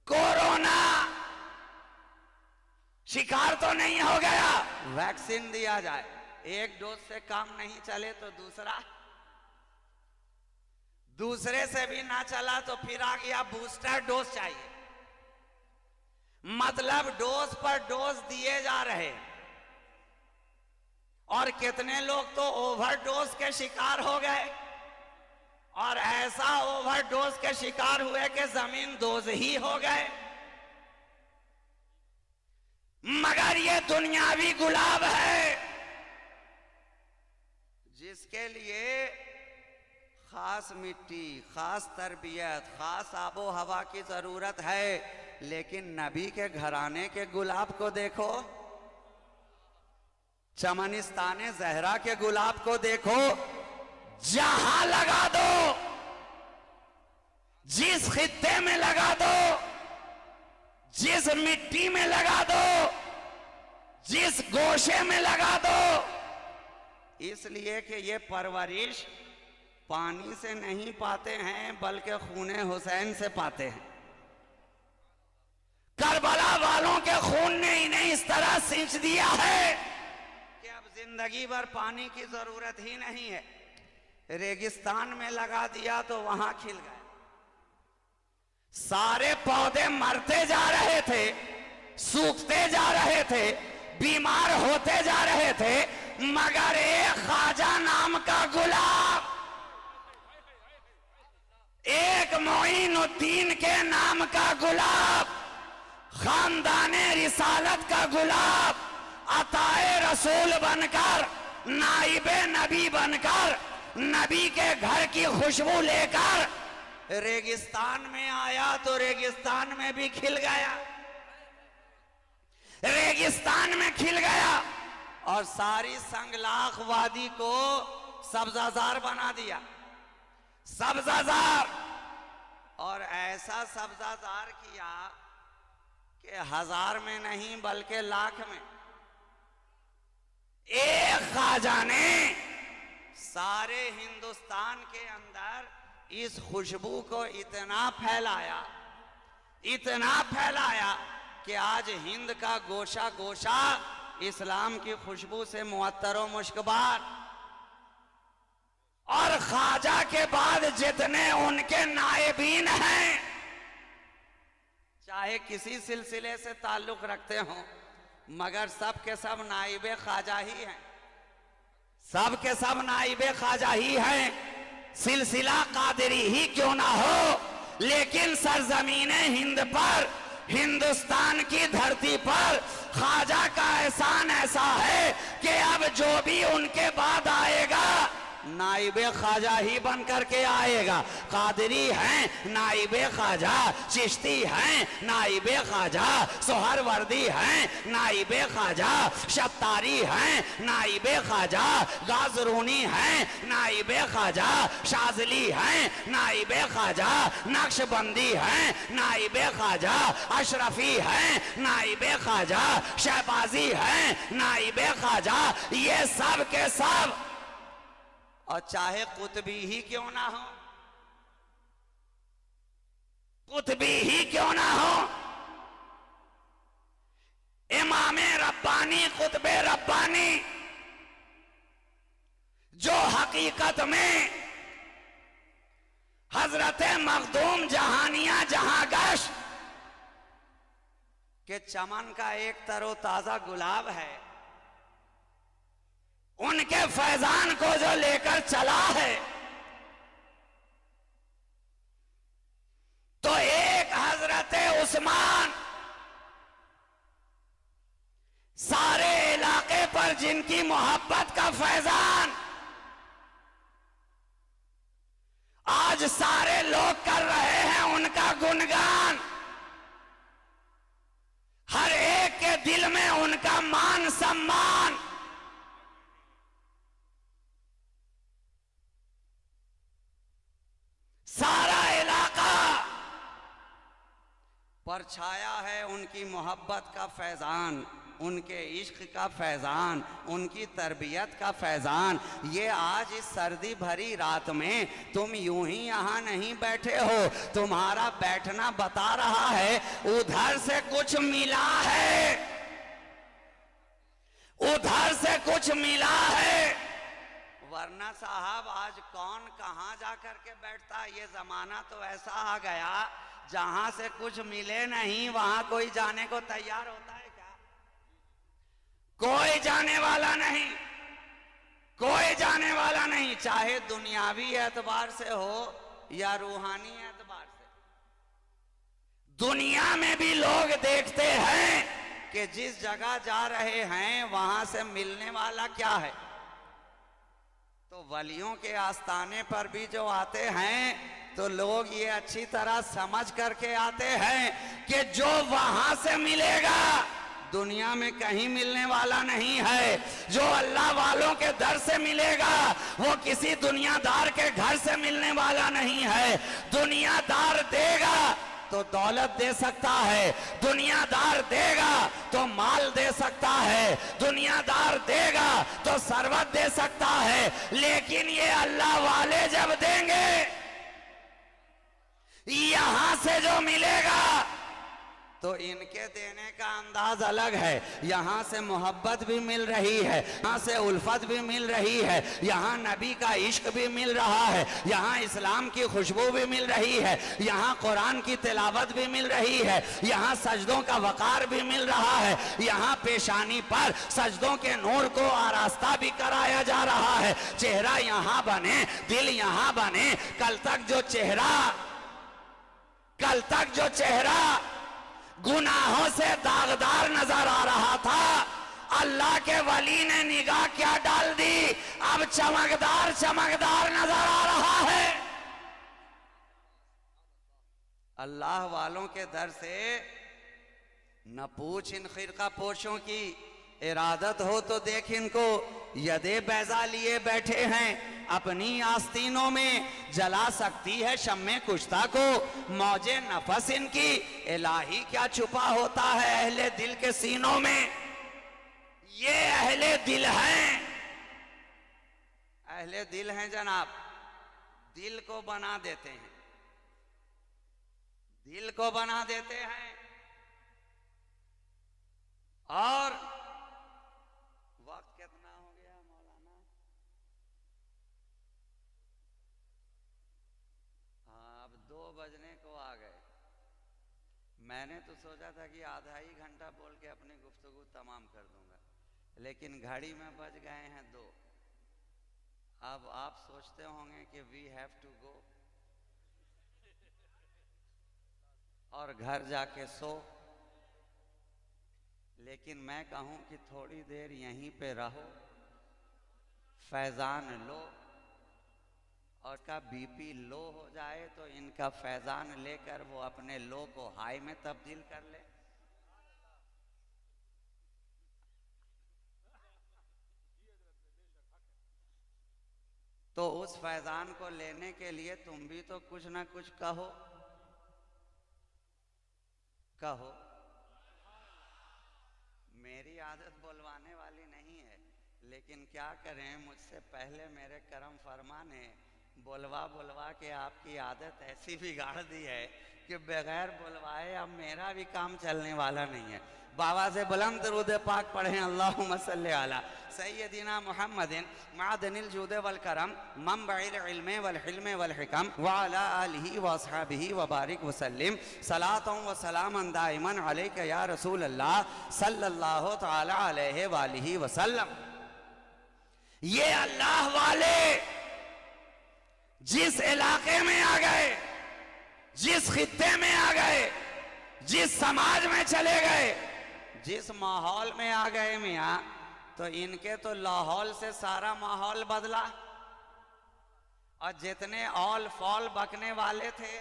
कोरोना शिकार तो नहीं हो गया। वैक्सीन दिया जाए, एक डोज से काम नहीं चले तो दूसरे से भी ना चला तो फिर आ गया बूस्टर डोज चाहिए। मतलब डोज पर डोज दिए जा रहे हैं, और कितने लोग तो ओवरडोज के शिकार हो गए, और ऐसा ओवरडोज के शिकार हुए कि जमीन दोज ही हो गए। मगर ये दुनियावी गुलाब है जिसके लिए खास मिट्टी, खास तरबियत, खास आबो हवा की जरूरत है। लेकिन नबी के घराने के गुलाब को देखो, चमनिस्ताने जहरा के गुलाब को देखो। जहां लगा दो, जिस खित्ते में लगा दो, जिस मिट्टी में लगा दो, जिस गोशे में लगा दो, इसलिए कि ये परवरिश पानी से नहीं पाते हैं बल्कि खूने हुसैन से पाते हैं। करबला वालों के खून ने इन्हें इस तरह सींच दिया है कि अब जिंदगी भर पानी की जरूरत ही नहीं है। रेगिस्तान में लगा दिया तो वहां खिल गए। सारे पौधे मरते जा रहे थे, सूखते जा रहे थे, बीमार होते जा रहे थे, मगर एक ख्वाजा नाम का गुलाब, एक मोइनुद्दीन के नाम का गुलाब, खानदाने रिसालत का गुलाब, अताए रसूल बनकर, नाइबे नबी बनकर, नबी के घर की खुशबू लेकर रेगिस्तान में आया तो रेगिस्तान में भी खिल गया, रेगिस्तान में खिल गया, और सारी संगलाख वादी को सब्जाजार बना दिया। सब्जाजार, और ऐसा सब्जाजार किया कि 1000 में नहीं बल्कि लाख में। एक ख्वाजा ने सारे हिंदुस्तान के अंदर इस खुशबू को इतना फैलाया इतना फैलाया कि आज हिंद का गोशा गोशा इस्लाम की खुशबू से मुअत्तर व मुश्कबार। और ख्वाजा के बाद जितने उनके नायबीन हैं, चाहे किसी सिलसिले से ताल्लुक रखते हो, मगर सब के सब नाइबे ख्वाजा ही हैं। सब के सब नाइबे ख्वाजा ही हैं। सिलसिला कादरी ही क्यों ना हो, लेकिन सरजमीने हिंद पर, हिंदुस्तान की धरती पर ख्वाजा का एहसान ऐसा है कि अब जो भी उनके बाद आएगा नाइबे ख्वाजा ही बन करके आएगा। कादरी हैं नाइबे ख्वाजा, चिश्ती हैं नाइबे ख्वाजा, सोहरवर्दी हैं नाइबे ख्वाजा, शत्तारी हैं नाइबे ख्वाजा, गाजरूनी हैं नाइबे ख्वाजा, शाजली हैं नाइबे ख्वाजा, नक्शबंदी हैं नाइबे ख्वाजा, अशरफी हैं नाइबे ख्वाजा, शहबाजी हैं नाइबे ख्वाजा। ये सब के सब, और चाहे कुतबी ही क्यों ना हो, कुतबी ही क्यों ना हो, इमामे रब्बानी, कुतबे रब्बानी, जो हकीकत में हजरत मखदूम जहानिया जहांगश के चमन का एक तरोताजा गुलाब है, उनके फैजान को जो लेकर चला है, तो एक हजरत उस्मान सारे इलाके पर जिनकी मोहब्बत का फैजान आज सारे लोग कर रहे हैं, उनका गुणगान, हर एक के दिल में उनका मान सम्मान, सारा इलाका पर छाया है उनकी मोहब्बत का फैजान, उनके इश्क का फैजान, उनकी तरबियत का फैजान। ये आज इस सर्दी भरी रात में तुम यूं ही यहाँ नहीं बैठे हो, तुम्हारा बैठना बता रहा है उधर से कुछ मिला है, उधर से कुछ मिला है। वरना साहब आज कौन कहाँ जा करके बैठता, ये जमाना तो ऐसा आ गया जहां से कुछ मिले नहीं वहां कोई जाने को तैयार होता है क्या? कोई जाने वाला नहीं, कोई जाने वाला नहीं, चाहे दुनियावी एतबार से हो या रूहानी एतबार से। दुनिया में भी लोग देखते हैं कि जिस जगह जा रहे हैं वहां से मिलने वाला क्या है। तो वलियों के आस्थाने पर भी जो आते हैं तो लोग ये अच्छी तरह समझ करके आते हैं कि जो वहां से मिलेगा दुनिया में कहीं मिलने वाला नहीं है। जो अल्लाह वालों के दर से मिलेगा वो किसी दुनियादार के घर से मिलने वाला नहीं है। दुनियादार देगा तो दौलत दे सकता है, दुनियादार देगा तो माल दे सकता है, दुनियादार देगा तो सरवत दे सकता है, लेकिन ये अल्लाह वाले जब देंगे यहां से जो मिलेगा तो इनके देने का अंदाज अलग है। यहाँ से मोहब्बत भी मिल रही है, यहाँ से उल्फत भी मिल रही है, यहाँ नबी का इश्क भी मिल रहा है, यहाँ इस्लाम की खुशबू भी मिल रही है, यहाँ कुरान की तिलावत भी मिल रही है, यहाँ सजदों का वकार भी मिल रहा है, यहाँ पेशानी पर सजदों के नूर को आरास्ता भी कराया जा रहा है। चेहरा यहाँ बने, दिल यहाँ बने। कल तक जो चेहरा गुनाहों से दागदार नजर आ रहा था, अल्लाह के वली ने निगाह क्या डाल दी, अब चमकदार चमकदार नजर आ रहा है। अल्लाह वालों के दर से न पूछ इन खिरका पोशों की, इरादत हो तो देख इनको यदे बैजा लिए बैठे हैं, अपनी आस्तीनों में जला सकती है शम्मे कुश्ता को मौजे नफस इनकी। इलाही क्या छुपा होता है अहले दिल के सीनों में। ये अहले दिल हैं, अहले दिल हैं जनाब, दिल को बना देते हैं। दिल को बना देते हैं। और वक्त कितना हो गया मौलाना? हाँ, अब 2 बजने को आ गए। मैंने तो सोचा था कि आधा ही घंटा बोल के अपनी गुफ्तगू तमाम कर दूंगा, लेकिन घड़ी में बज गए हैं 2। अब आप सोचते होंगे कि वी हैव टू गो और घर जाके सो, लेकिन मैं कहूं कि थोड़ी देर यहीं पे रहो, फैजान लो, और का बीपी लो हो जाए तो इनका फैजान लेकर वो अपने लो को हाई में तब्दील कर ले। तो उस फैजान को लेने के लिए तुम भी तो कुछ ना कुछ कहो। कहो। मेरी आदत बोलवाने वाली नहीं है, लेकिन क्या करें, मुझसे पहले मेरे करम फरमा ने बोलवा बोलवा के आपकी आदत ऐसी बिगाड़ दी है कि बगैर बुलवाए अब मेरा भी काम चलने वाला नहीं है। बाबा से बुलंद दरूद पाक पढ़ें, अल्लाहुम्मा सल्ली अला सय्यदिना मुहम्मदिन मादनिल जूद वल करम मंबइल इल्म वल हिल्म वल हिकम व अला आलिहि व अस्हाबिहि व बारिक वसल्लिम सलातुन व सलामन दाइमन अलैका या रसूल अल्लाह सल्लल्लाहु तआला अलैहि व आलिहि वसल्लम। ये अल्लाह वाले जिस इलाके में आ गए, जिस खित्ते में आ गए, जिस समाज में चले गए, जिस माहौल में आ गए मियाँ, तो इनके तो लाहौल से सारा माहौल बदला। और जितने औल फौल बकने वाले थे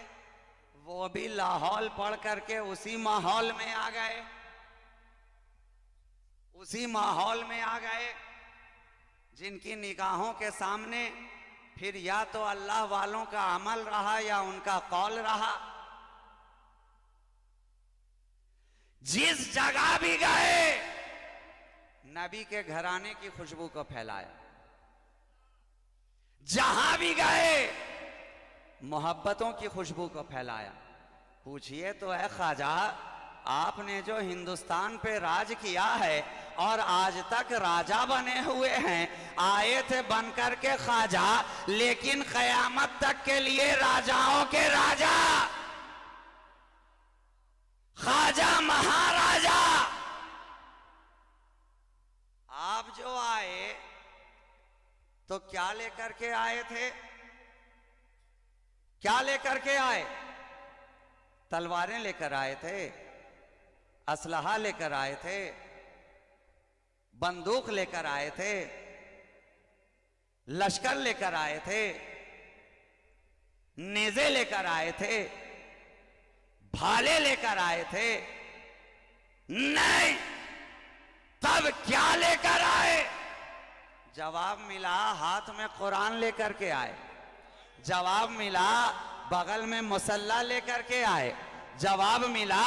वो भी लाहौल पढ़ करके उसी माहौल में आ गए, उसी माहौल में आ गए जिनकी निगाहों के सामने फिर या तो अल्लाह वालों का अमल रहा या उनका कौल रहा। जिस जगह भी गए नबी के घराने की खुशबू को फैलाया, जहां भी गए मोहब्बतों की खुशबू को फैलाया। पूछिए तो है ख्वाजा, आपने जो हिंदुस्तान पे राज किया है और आज तक राजा बने हुए हैं, आए थे बन करके ख्वाजा, लेकिन कयामत तक के लिए राजाओं के राजा, ख्वाजा महाराजा। आप जो आए तो क्या लेकर के आए थे? क्या लेकर के आए? तलवारें लेकर आए थे, असलहा लेकर आए थे, बंदूक लेकर आए थे, लश्कर लेकर आए थे, नेज़े लेकर आए थे, भाले लेकर आए थे? नहीं। तब क्या लेकर आए? जवाब मिला हाथ में कुरान लेकर के आए, जवाब मिला बगल में मुसल्ला लेकर के आए, जवाब मिला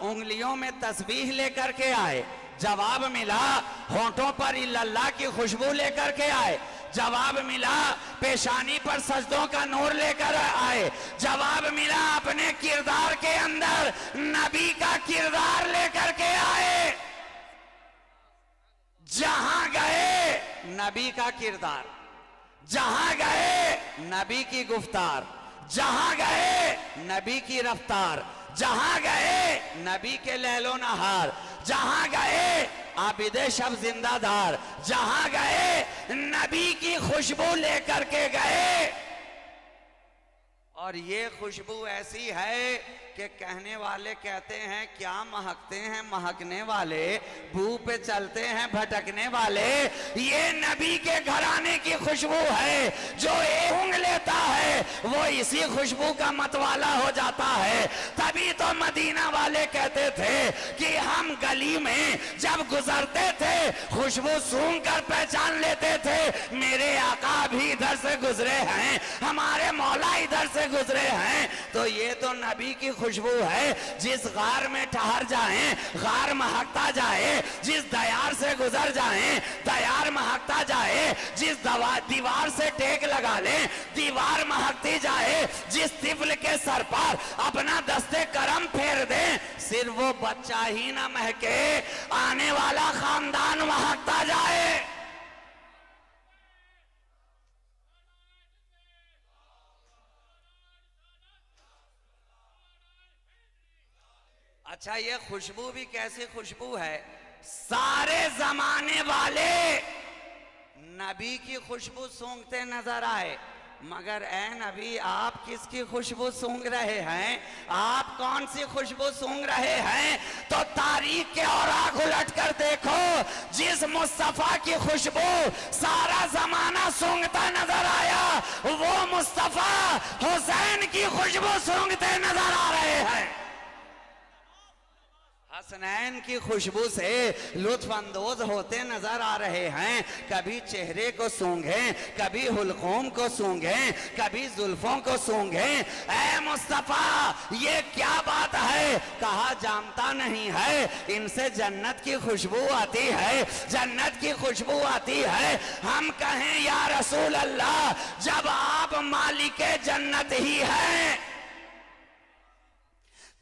उंगलियों में तस्बीह लेकर के आए, जवाब मिला होंठों पर इल्लल्लाह की खुशबू लेकर के आए, जवाब मिला पेशानी पर सजदों का नूर लेकर आए, जवाब मिला अपने किरदार के अंदर नबी का किरदार लेकर के आए। जहां गए नबी का किरदार, जहां गए नबी की गुफ्तार, जहां गए नबी की रफ्तार, जहां गए नबी के लैलो नहार, जहां गए आबिदे शब जिंदादार, जहां गए नबी की खुशबू लेकर के गए। और ये खुशबू ऐसी है कि कहने वाले कहते हैं क्या महकते हैं महकने वाले, बू पे चलते हैं भटकने वाले। ये नबी के घराने की खुशबू है, जो एक ऊँग लेता है वो इसी खुशबू का मतवाला हो जाता है। तभी तो मदीना वाले कहते थे कि हम गली में जब गुजरते थे खुशबू सूंघ कर पहचान लेते थे, मेरे आका भी इधर से गुजरे हैं, हमारे मौला इधर से गुजरे हैं, तो ये तो नबी की खुशबू है। जिस गार में ठहर जाएं गार महकता जाए, जिस दयार से गुजर जाएं दयार महकता जाए, जिस दीवार से टेक लगा लें दीवार महकती जाए, जिस तिफल के सर पर अपना दस्ते करम फेर दें सिर्फ वो बच्चा ही ना महके, आने वाला खानदान महकता जाए। अच्छा, ये खुशबू भी कैसी खुशबू है? सारे जमाने वाले नबी की खुशबू सूंघते नजर आए, मगर ए नबी आप किसकी खुशबू सूंघ रहे हैं? आप कौन सी खुशबू सूंघ रहे हैं? तो तारीख के और आंख उलट कर देखो, जिस मुस्तफा की खुशबू सारा जमाना सूंघता नजर आया, वो मुस्तफा हुसैन की खुशबू सूंघते नजर आ रहे हैं। हसनैन की खुशबू से लुत्फ अंदोज होते नजर आ रहे हैं। कभी चेहरे को सूंघें, कभी हुलकूम को सूंघें, कभी जुल्फों को सूंघें। ऐ मुस्तफा ये क्या बात है? कहा जानता नहीं है, इनसे जन्नत की खुशबू आती है, जन्नत की खुशबू आती है। हम कहें या रसूल अल्लाह, जब आप मालिक जन्नत ही हैं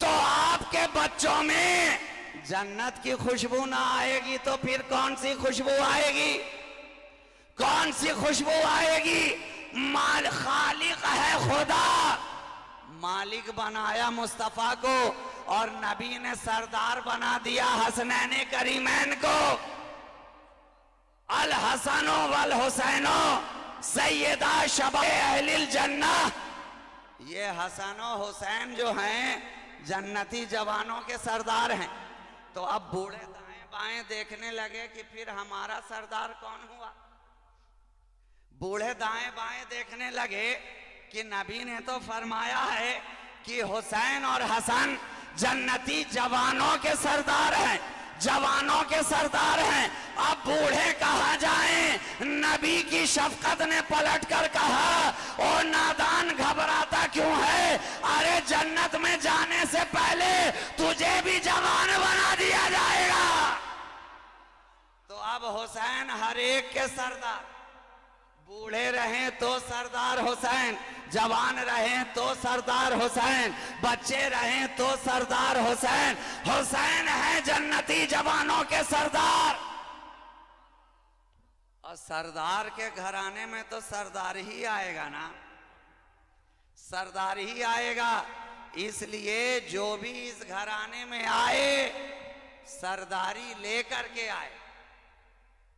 तो आपके बच्चों में जन्नत की खुशबू ना आएगी तो फिर कौन सी खुशबू आएगी? कौन सी खुशबू आएगी? माल खालिक है खुदा, मालिक बनाया मुस्तफा को और नबी ने सरदार बना दिया हसनैन करीमैन को। अल हसनो वल हुसैनो सैयदा शबाब अहलिल जन्नह। ये हसन और हुसैन जो हैं जन्नती जवानों के सरदार हैं। तो अब बूढ़े दाएं बाएं देखने लगे कि फिर हमारा सरदार कौन हुआ? बूढ़े दाएं बाएं देखने लगे कि नबी ने तो फरमाया है कि हुसैन और हसन जन्नती जवानों के सरदार हैं, जवानों के सरदार हैं। अब बूढ़े कहा जाएं? नबी की शफकत ने पलट कर कहा, ओ नादान घबराता क्यों है? अरे जन्नत में जाने से पहले तुझे भी जवान बना दिया जाएगा। तो अब हुसैन हर एक के सरदार, बूढ़े रहें तो सरदार हुसैन, जवान रहें तो सरदार हुसैन, बच्चे रहें तो सरदार हुसैन। हुसैन है जन्नती जवानों के सरदार। और सरदार के घराने में तो सरदार ही आएगा ना, सरदार ही आएगा। इसलिए जो भी इस घराने में आए सरदारी लेकर के आए।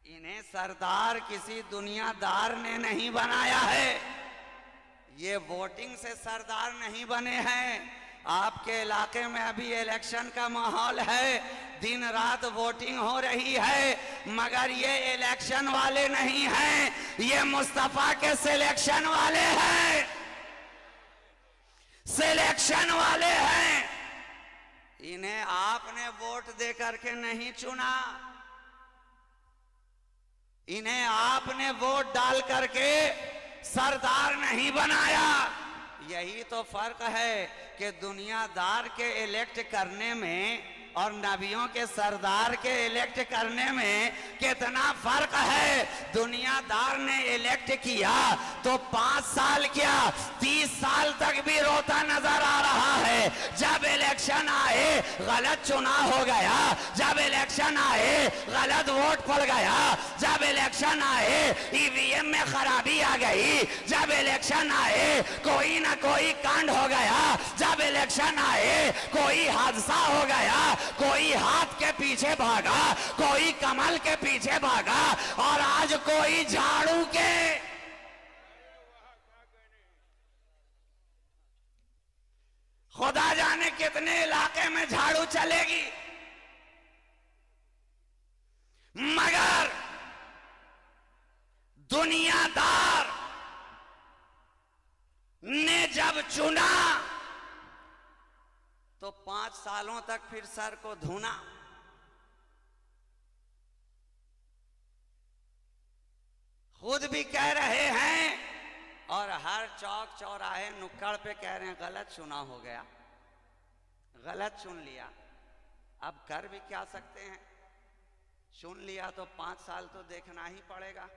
इन्हें सरदार किसी दुनियादार ने नहीं बनाया है, ये वोटिंग से सरदार नहीं बने हैं। आपके इलाके में अभी इलेक्शन का माहौल है, दिन रात वोटिंग हो रही है, मगर ये इलेक्शन वाले नहीं हैं, ये मुस्तफा के सिलेक्शन वाले हैं, सिलेक्शन वाले हैं। इन्हें आपने वोट दे करके नहीं चुना, इन्हें आपने वोट डाल करके सरदार नहीं बनाया। यही तो फर्क है कि दुनियादार के इलेक्ट करने में और नबियों के सरदार के इलेक्ट करने में कितना फर्क है। दुनियादार ने इलेक्ट किया तो 5 साल क्या 30 साल तक भी रोता नजर आ रहा है। जब इलेक्शन आए गलत चुनाव हो गया, जब इलेक्शन आए गलत वोट पड़ गया, जब इलेक्शन आए ईवीएम में खराबी आ गई, जब इलेक्शन आए कोई ना कोई कांड हो गया, जब इलेक्शन आए कोई हादसा हो गया, कोई हाथ के पीछे भागा, कोई कमल के पीछे भागा, और आज कोई झाड़ू के। खुदा जाने कितने इलाके में झाड़ू चलेगी, मगर दुनियादार ने जब चुना तो 5 सालों तक फिर सर को धुना। खुद भी कह रहे हैं और हर चौक चौराहे नुक्कड़ पे कह रहे हैं गलत चुनाव हो गया, गलत चुन लिया। अब कर भी क्या सकते हैं, चुन लिया तो 5 साल तो देखना ही पड़ेगा।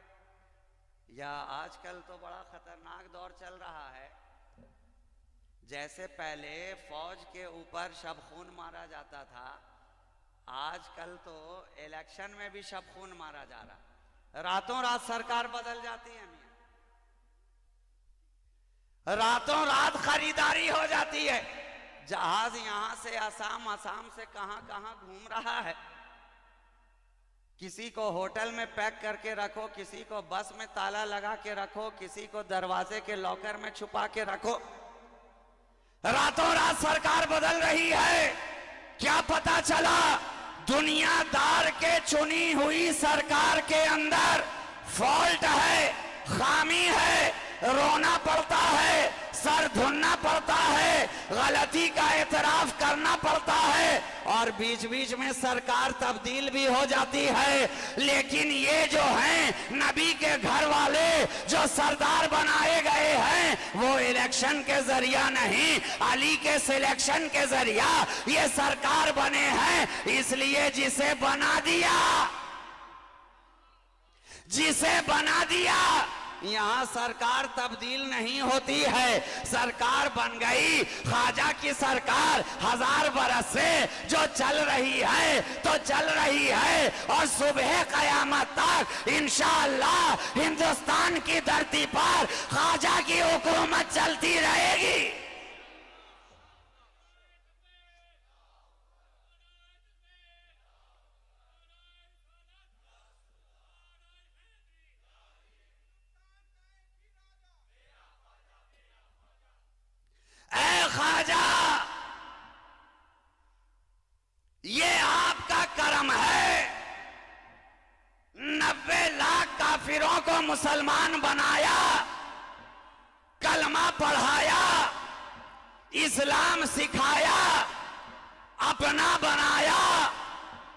या आजकल तो बड़ा खतरनाक दौर चल रहा है, जैसे पहले फौज के ऊपर शब-खून मारा जाता था, आजकल तो इलेक्शन में भी शब-खून मारा जा रहा। रातों रात सरकार बदल जाती है मियां, रातों रात खरीदारी हो जाती है। जहाज यहां से आसाम, आसाम से कहां कहां घूम रहा है। किसी को होटल में पैक करके रखो, किसी को बस में ताला लगा के रखो, किसी को दरवाजे के लॉकर में छुपा के रखो। रातों रात सरकार बदल रही है। क्या पता चला, दुनियादार के चुनी हुई सरकार के अंदर फॉल्ट है, खामी है, रोना पड़ता है, सर धुनना पड़ता है, गलती का एतराफ करना पड़ता है, और बीच बीच में सरकार तब्दील भी हो जाती है। लेकिन ये जो हैं नबी के घर वाले जो सरदार बनाए गए हैं, वो इलेक्शन के जरिया नहीं, अली के सिलेक्शन के जरिया ये सरकार बने हैं। इसलिए जिसे बना दिया यहाँ सरकार तब्दील नहीं होती है, सरकार बन गई। ख्वाजा की सरकार 1000 बरस से जो चल रही है तो चल रही है, और सुबह कयामत तक इंशाअल्लाह हिंदुस्तान की धरती पर ख्वाजा की हुकूमत चलती रहेगी। ऐ ख्वाजा, ये आपका करम है, 90 लाख काफिरों को मुसलमान बनाया, कलमा पढ़ाया, इस्लाम सिखाया, अपना बनाया,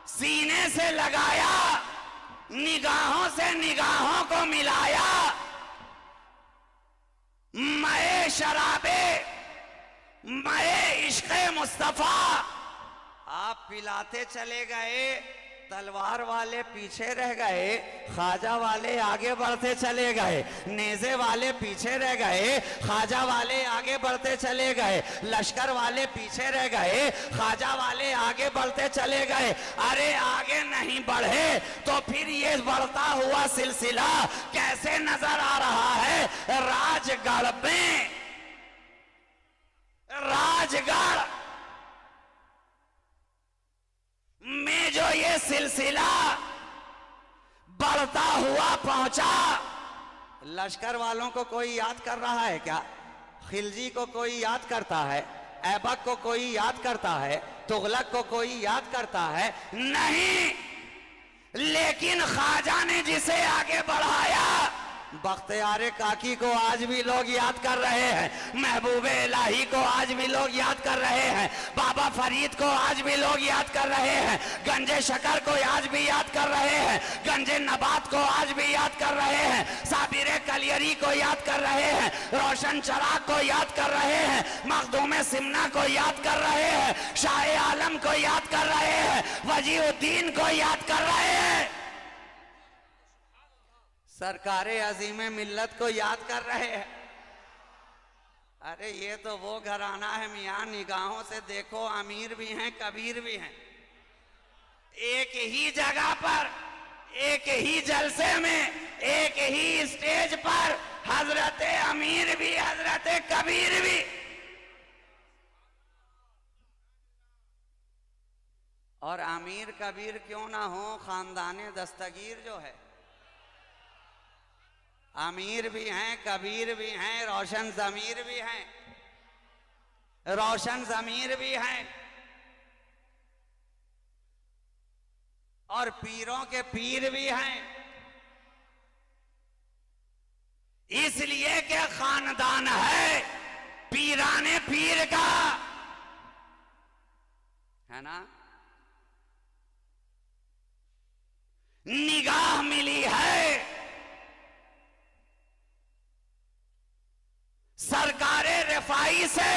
सीने से लगाया, निगाहों से निगाहों को मिलाया। मैं शराबे, मैं इश्क़े मुस्तफा आप पिलाते चले गए, तलवार वाले पीछे रह गए, ख्वाजा वाले आगे बढ़ते चले गए, नेज़े वाले पीछे रह गए, ख्वाजा वाले आगे बढ़ते चले गए, लश्कर वाले पीछे रह गए, ख्वाजा वाले आगे बढ़ते चले गए। अरे आगे नहीं बढ़े तो फिर ये बढ़ता हुआ सिलसिला कैसे नजर आ रहा है? राजगढ़ में जो ये सिलसिला बढ़ता हुआ पहुंचा, लश्कर वालों को कोई याद कर रहा है क्या? खिलजी को कोई याद करता है? ऐबक को कोई याद करता है? तुगलक को कोई याद करता है? नहीं। लेकिन ख्वाजा ने जिसे आगे बढ़ाया, बख्तियार काकी को आज भी लोग याद कर रहे हैं, महबूबे इलाही को आज भी लोग याद कर रहे हैं, बाबा फरीद को आज भी लोग याद कर रहे हैं, गंजे शकर को आज भी याद कर रहे हैं, गंजे नबात को आज भी याद कर रहे हैं, साबिर कलियरी को याद कर रहे हैं, रोशन चराग को याद कर रहे हैं, मखदूम सिमना को याद कर रहे हैं, शाह आलम को याद कर रहे हैं, वजीउद्दीन को याद कर रहे हैं, सरकारे अजीम मिल्लत को याद कर रहे हैं। अरे ये तो वो घराना है मियां, निगाहों से देखो, अमीर भी हैं, कबीर भी हैं। एक ही जगह पर, एक ही जलसे में, एक ही स्टेज पर हजरत अमीर भी, हजरत कबीर भी। और अमीर कबीर क्यों ना हो, खानदाने दस्तगीर जो है, अमीर भी हैं, कबीर भी हैं, रोशन ज़मीर भी हैं, रोशन ज़मीर भी हैं, और पीरों के पीर भी हैं। इसलिए कि खानदान है पीराने पीर का, है ना? निगाह मिली है सरकारे रिफाई से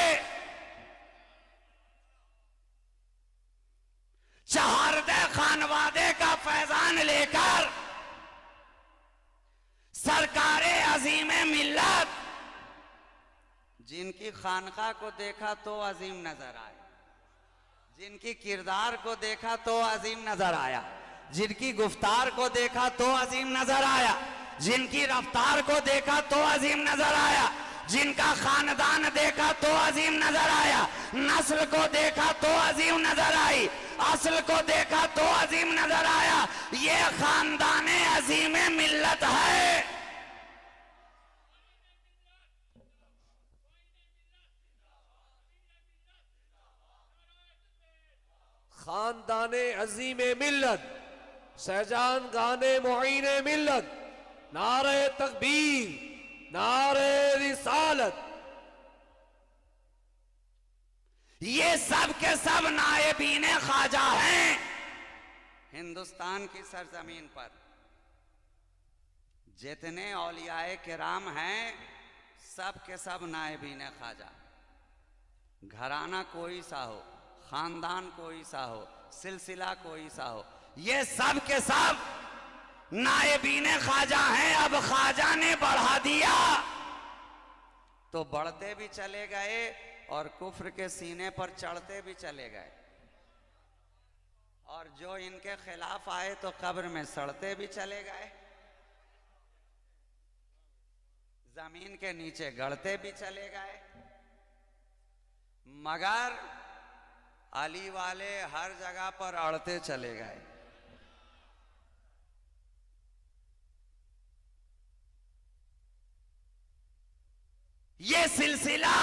चहारदे खानवादे का फैजान लेकर सरकारे अजीम मिल्लत, जिनकी खानका को देखा तो अजीम नजर आया, जिनकी किरदार को देखा तो अजीम नजर आया, जिनकी गुफ्तार को देखा तो अजीम नजर आया, जिनकी रफ्तार को देखा तो अजीम नजर आया, जिनका खानदान देखा तो अजीम नजर आया, नस्ल को देखा तो अजीम नजर आई, असल को देखा तो अजीम नजर आया। ये खानदान अजीम मिल्लत है। खानदान अजीम मिल्लत, सहजान गाने मुईन मिल्लत, नारे तकबीर, नारे रिसालत। ये सब के सब नायबीन ख्वाजा हैं। हिंदुस्तान की सरजमीन पर जितने औलियाए किराम हैं, सब के सब नायबीन ख्वाजा। घराना कोई सा हो, खानदान कोई सा हो, सिलसिला कोई सा हो, ये सब के सब नायबीन ख्वाजा हैं। अब ख्वाजा ने बढ़ा दिया तो बढ़ते भी चले गए और कुफ्र के सीने पर चढ़ते भी चले गए, और जो इनके खिलाफ आए तो कब्र में सड़ते भी चले गए, जमीन के नीचे गड़ते भी चले गए। मगर अली वाले हर जगह पर अड़ते चले गए। ये सिलसिला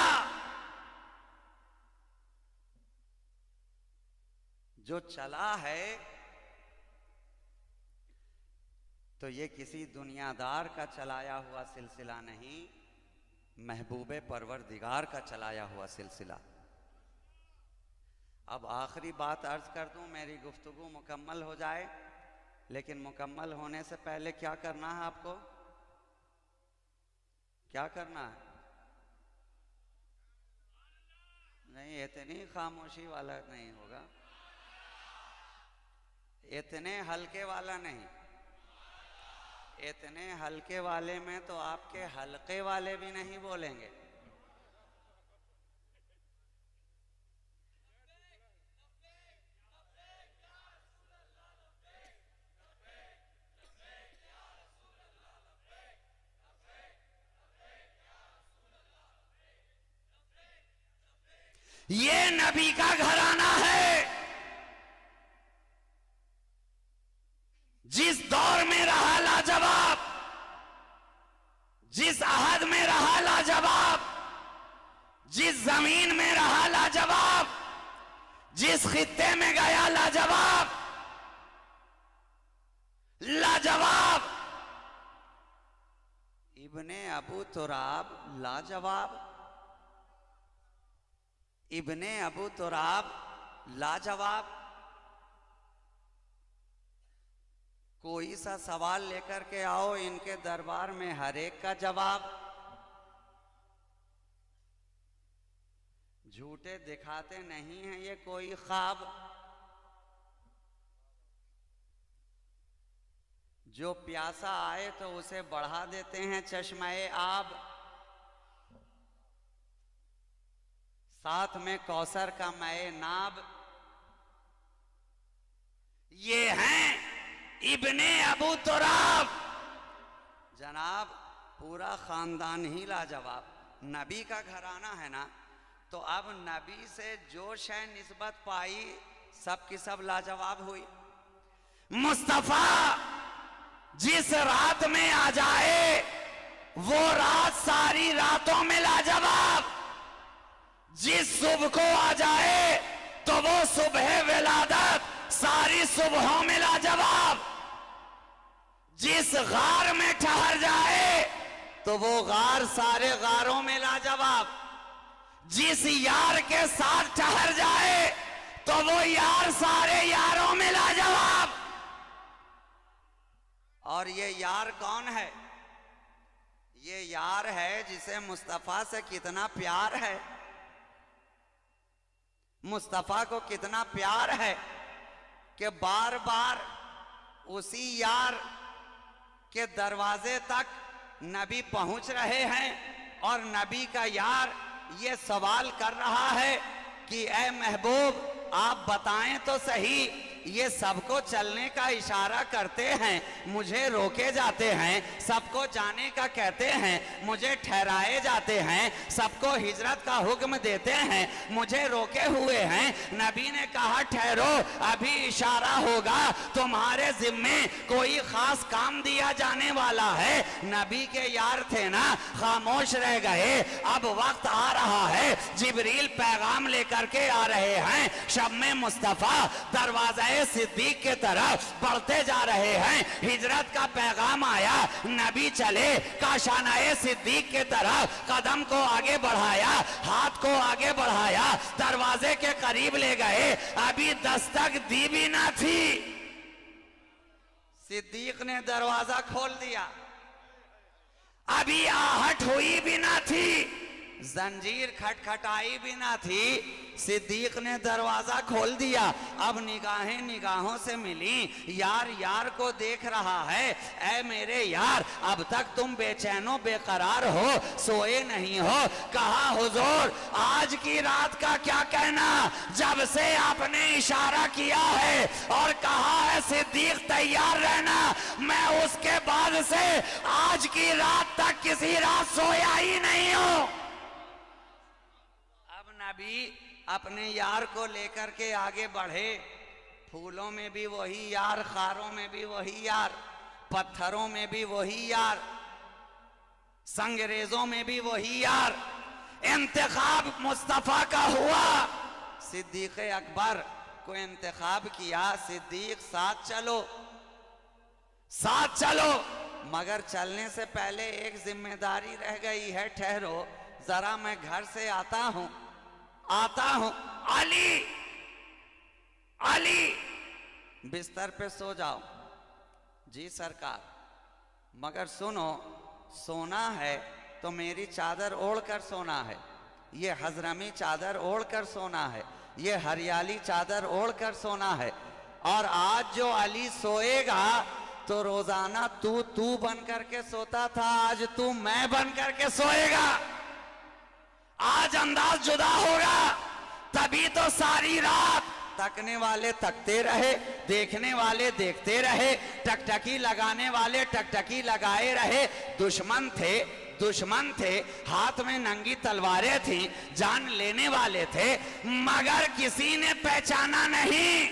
जो चला है तो ये किसी दुनियादार का चलाया हुआ सिलसिला नहीं, महबूबे परवरदिगार का चलाया हुआ सिलसिला। अब आखिरी बात अर्ज कर दूं, मेरी गुफ्तगू मुकम्मल हो जाए, लेकिन मुकम्मल होने से पहले क्या करना है आपको? क्या करना है? नहीं, इतनी खामोशी वाला नहीं होगा, इतने हल्के वाला नहीं। इतने हल्के वाले में तो आपके हल्के वाले भी नहीं बोलेंगे। ये नबी का घराना है। जिस दौर में रहा लाजवाब, जिस अहद में रहा लाजवाब, जिस जमीन में रहा लाजवाब, जिस खित्ते में गया लाजवाब, लाजवाब। इब्ने अबू तुराब लाजवाब, इब्ने अबू तुराब लाजवाब। कोई सा सवाल लेकर के आओ इनके दरबार में, हर एक का जवाब। झूठे दिखाते नहीं हैं ये कोई ख्वाब। जो प्यासा आए तो उसे बढ़ा देते हैं चश्मे आब। साथ में कौसर का मैं नाब। ये हैं इब्ने अबू तुराब। जनाब, पूरा खानदान ही लाजवाब। नबी का घराना है ना, तो अब नबी से जो शय निस्बत पाई सब की सब लाजवाब हुई। मुस्तफा जिस रात में आ जाए वो रात सारी रातों में लाजवाब। जिस सुबह को आ जाए तो वो सुबह विलादत सारी सुबहों में लाजवाब। जिस गार में ठहर जाए तो वो गार सारे गारों में लाजवाब। जिस यार के साथ ठहर जाए तो वो यार सारे यारों में लाजवाब। और ये यार कौन है? ये यार है जिसे मुस्तफा से कितना प्यार है, मुस्तफा को कितना प्यार है कि बार बार उसी यार के दरवाजे तक नबी पहुंच रहे हैं और नबी का यार ये सवाल कर रहा है कि ए महबूब आप बताएं तो सही, ये सबको चलने का इशारा करते हैं, मुझे रोके जाते हैं, सबको जाने का कहते हैं, मुझे ठहराए जाते हैं, सबको हिजरत का हुक्म देते हैं, मुझे रोके हुए हैं। नबी ने कहा ठहरो, अभी इशारा होगा, तुम्हारे जिम्मे कोई खास काम दिया जाने वाला है। नबी के यार थे ना, खामोश रह गए। अब वक्त आ रहा है, जिब्रील पैगाम लेकर के आ रहे हैं। शब में मुस्तफा दरवाजा सिद्दीक के तरफ बढ़ते जा रहे हैं। हिजरत का पैगाम आया, नबी चले काशानाए सिद्दीक के तरफ, कदम को आगे बढ़ाया, हाथ को आगे बढ़ाया, दरवाजे के करीब ले गए। अभी दस्तक दी भी ना थी, सिद्दीक ने दरवाजा खोल दिया। अभी आहट हुई भी ना थी, जंजीर खटखटाई भी ना थी, सिद्दीक ने दरवाजा खोल दिया। अब निगाहें निगाहों से मिली, यार यार को देख रहा है। ऐ मेरे यार, अब तक तुम बेचैनो बेकरार हो, सोए नहीं हो। कहा हुजूर आज की रात का क्या कहना, जब से आपने इशारा किया है और कहा है सिद्दीक तैयार रहना, मैं उसके बाद से आज की रात तक किसी रात सोया ही नहीं हूं। नबी अपने यार को लेकर के आगे बढ़े। फूलों में भी वही यार, खारों में भी वही यार, पत्थरों में भी वही यार, संगरेजों में भी वही यार। इंतखाब मुस्तफा का हुआ, सिद्दीक अकबर को इंतखाब किया। सिद्दीक साथ चलो, साथ चलो, मगर चलने से पहले एक जिम्मेदारी रह गई है, ठहरो जरा मैं घर से आता हूं। अली, अली बिस्तर पे सो जाओ। जी सरकार, मगर सुनो, सोना है तो मेरी चादर ओढ़कर सोना है, ये हजरमी चादर ओढ़कर सोना है, ये हरियाली चादर ओढ़कर सोना है। और आज जो अली सोएगा तो रोजाना तू बन करके सोता था, आज तू मैं बन करके सोएगा। आज अंदाज जुदा होगा, तभी तो सारी रात तकने वाले तकते रहे, देखने वाले देखते रहे, टकटकी लगाने वाले टकटकी लगाए रहे। दुश्मन थे, हाथ में नंगी तलवारें थी, जान लेने वाले थे, मगर किसी ने पहचाना नहीं।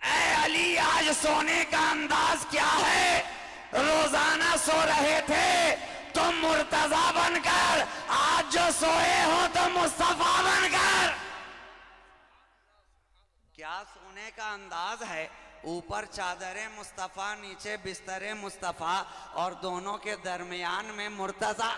ऐ अली, आज सोने का अंदाज क्या है? रोजाना सो रहे थे तुम मुर्तजा बनकर, आज जो सोए हो तो मुस्तफा बनकर। क्या सोने का अंदाज है? ऊपर चादरे मुस्तफा, नीचे बिस्तरे मुस्तफा, और दोनों के दरमियान में मुर्तजा।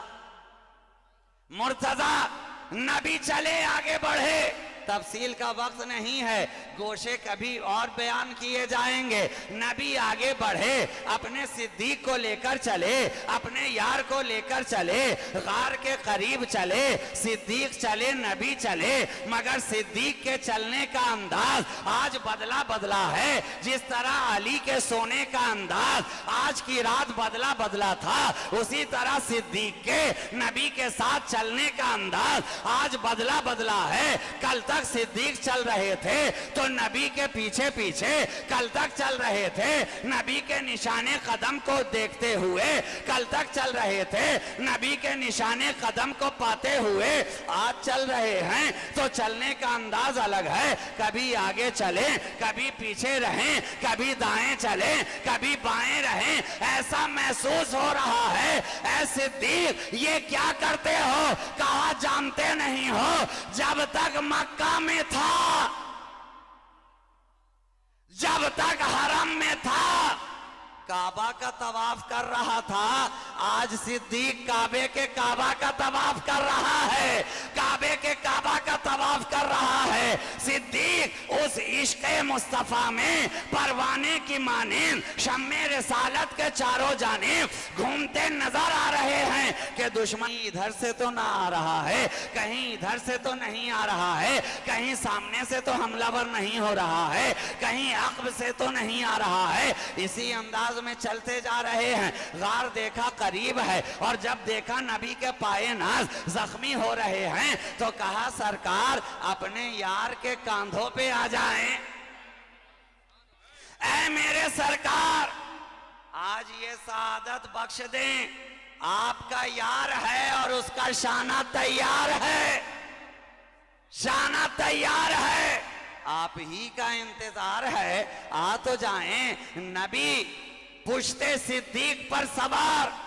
नबी चले, आगे बढ़े। तफसील का वक्त नहीं है, गोशे कभी और बयान किए जाएंगे। नबी आगे बढ़े, अपने सिद्दीक को लेकर चले, अपने यार को लेकर चले, गार के करीब चले। सिद्दीक चले, नबी चले, मगर सिद्दीक के चलने का अंदाज आज बदला बदला है। जिस तरह अली के सोने का अंदाज आज की रात बदला बदला था, उसी तरह सिद्दीक के नबी के साथ चलने का अंदाज आज बदला बदला है। कल तक सिद्दीक चल रहे थे तो नबी के पीछे पीछे, कल तक चल रहे थे नबी के निशाने कदम को देखते हुए, कल तक चल रहे थे नबी के निशाने कदम को पाते हुए, आज चल रहे हैं तो चलने का अंदाज अलग है। कभी आगे चले, कभी पीछे रहें, कभी दाएं चले, कभी बाएं रहें, ऐसा महसूस हो रहा है। ऐ सिद्दीक, ये क्या करते हो? कहा जानते नहीं हो, जब तक मक्का में था, जब तक हरम में था, काबा का तवाफ कर रहा था। आज सिद्दीक काबे के काबा का तवाफ कर रहा है। काबे के काबा का तवाफ कर रहा है। सिद्दीक उस इश्क़ मुस्तफ़ा में परवाने की मानिंद शम्मे रिसालत के चारों जानिब घूमते नजर आ रहे हैं कि दुश्मन इधर से तो ना आ रहा है, कहीं इधर से तो नहीं आ रहा है, कहीं सामने से तो हमलावर नहीं हो रहा है, कहीं अक़ब से तो नहीं आ रहा है। इसी अंदाज में चलते जा रहे हैं। गार देखा करीब है और जब देखा नबी के पाए नाज जख्मी हो रहे हैं तो कहा सरकार अपने यार के कांधों पे आ जाएं। ऐ मेरे सरकार आज ये शहादत बख्श दें, आपका यार है और उसका शाना तैयार है, शाना तैयार है, आप ही का इंतजार है, आ तो जाएं। नबी पुश्ते सिद्दीक पर सवार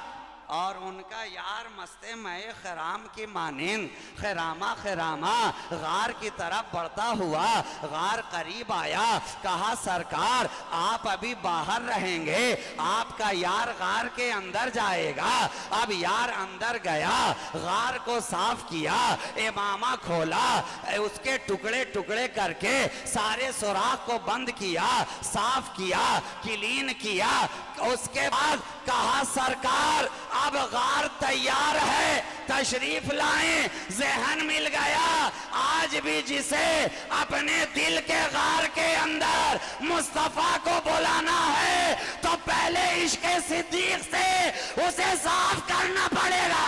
और उनका यार मस्ते मैं खराम की मानिंद खरामा खरामा गार की तरफ बढ़ता हुआ गार करीब आया। कहा सरकार आप अभी बाहर रहेंगे, आपका यार गार के अंदर जाएगा। अब यार अंदर गया, गार को साफ किया, इमामा खोला, उसके टुकड़े टुकड़े करके सारे सुराख को बंद किया, साफ किया, क्लीन किया। उसके बाद कहा सरकार अब गार तैयार है, तशरीफ लाएं। जहन मिल गया आज भी जिसे अपने दिल के गार के अंदर मुस्तफा को बुलाना है तो पहले इश्क़ सिद्दीक से उसे साफ करना पड़ेगा।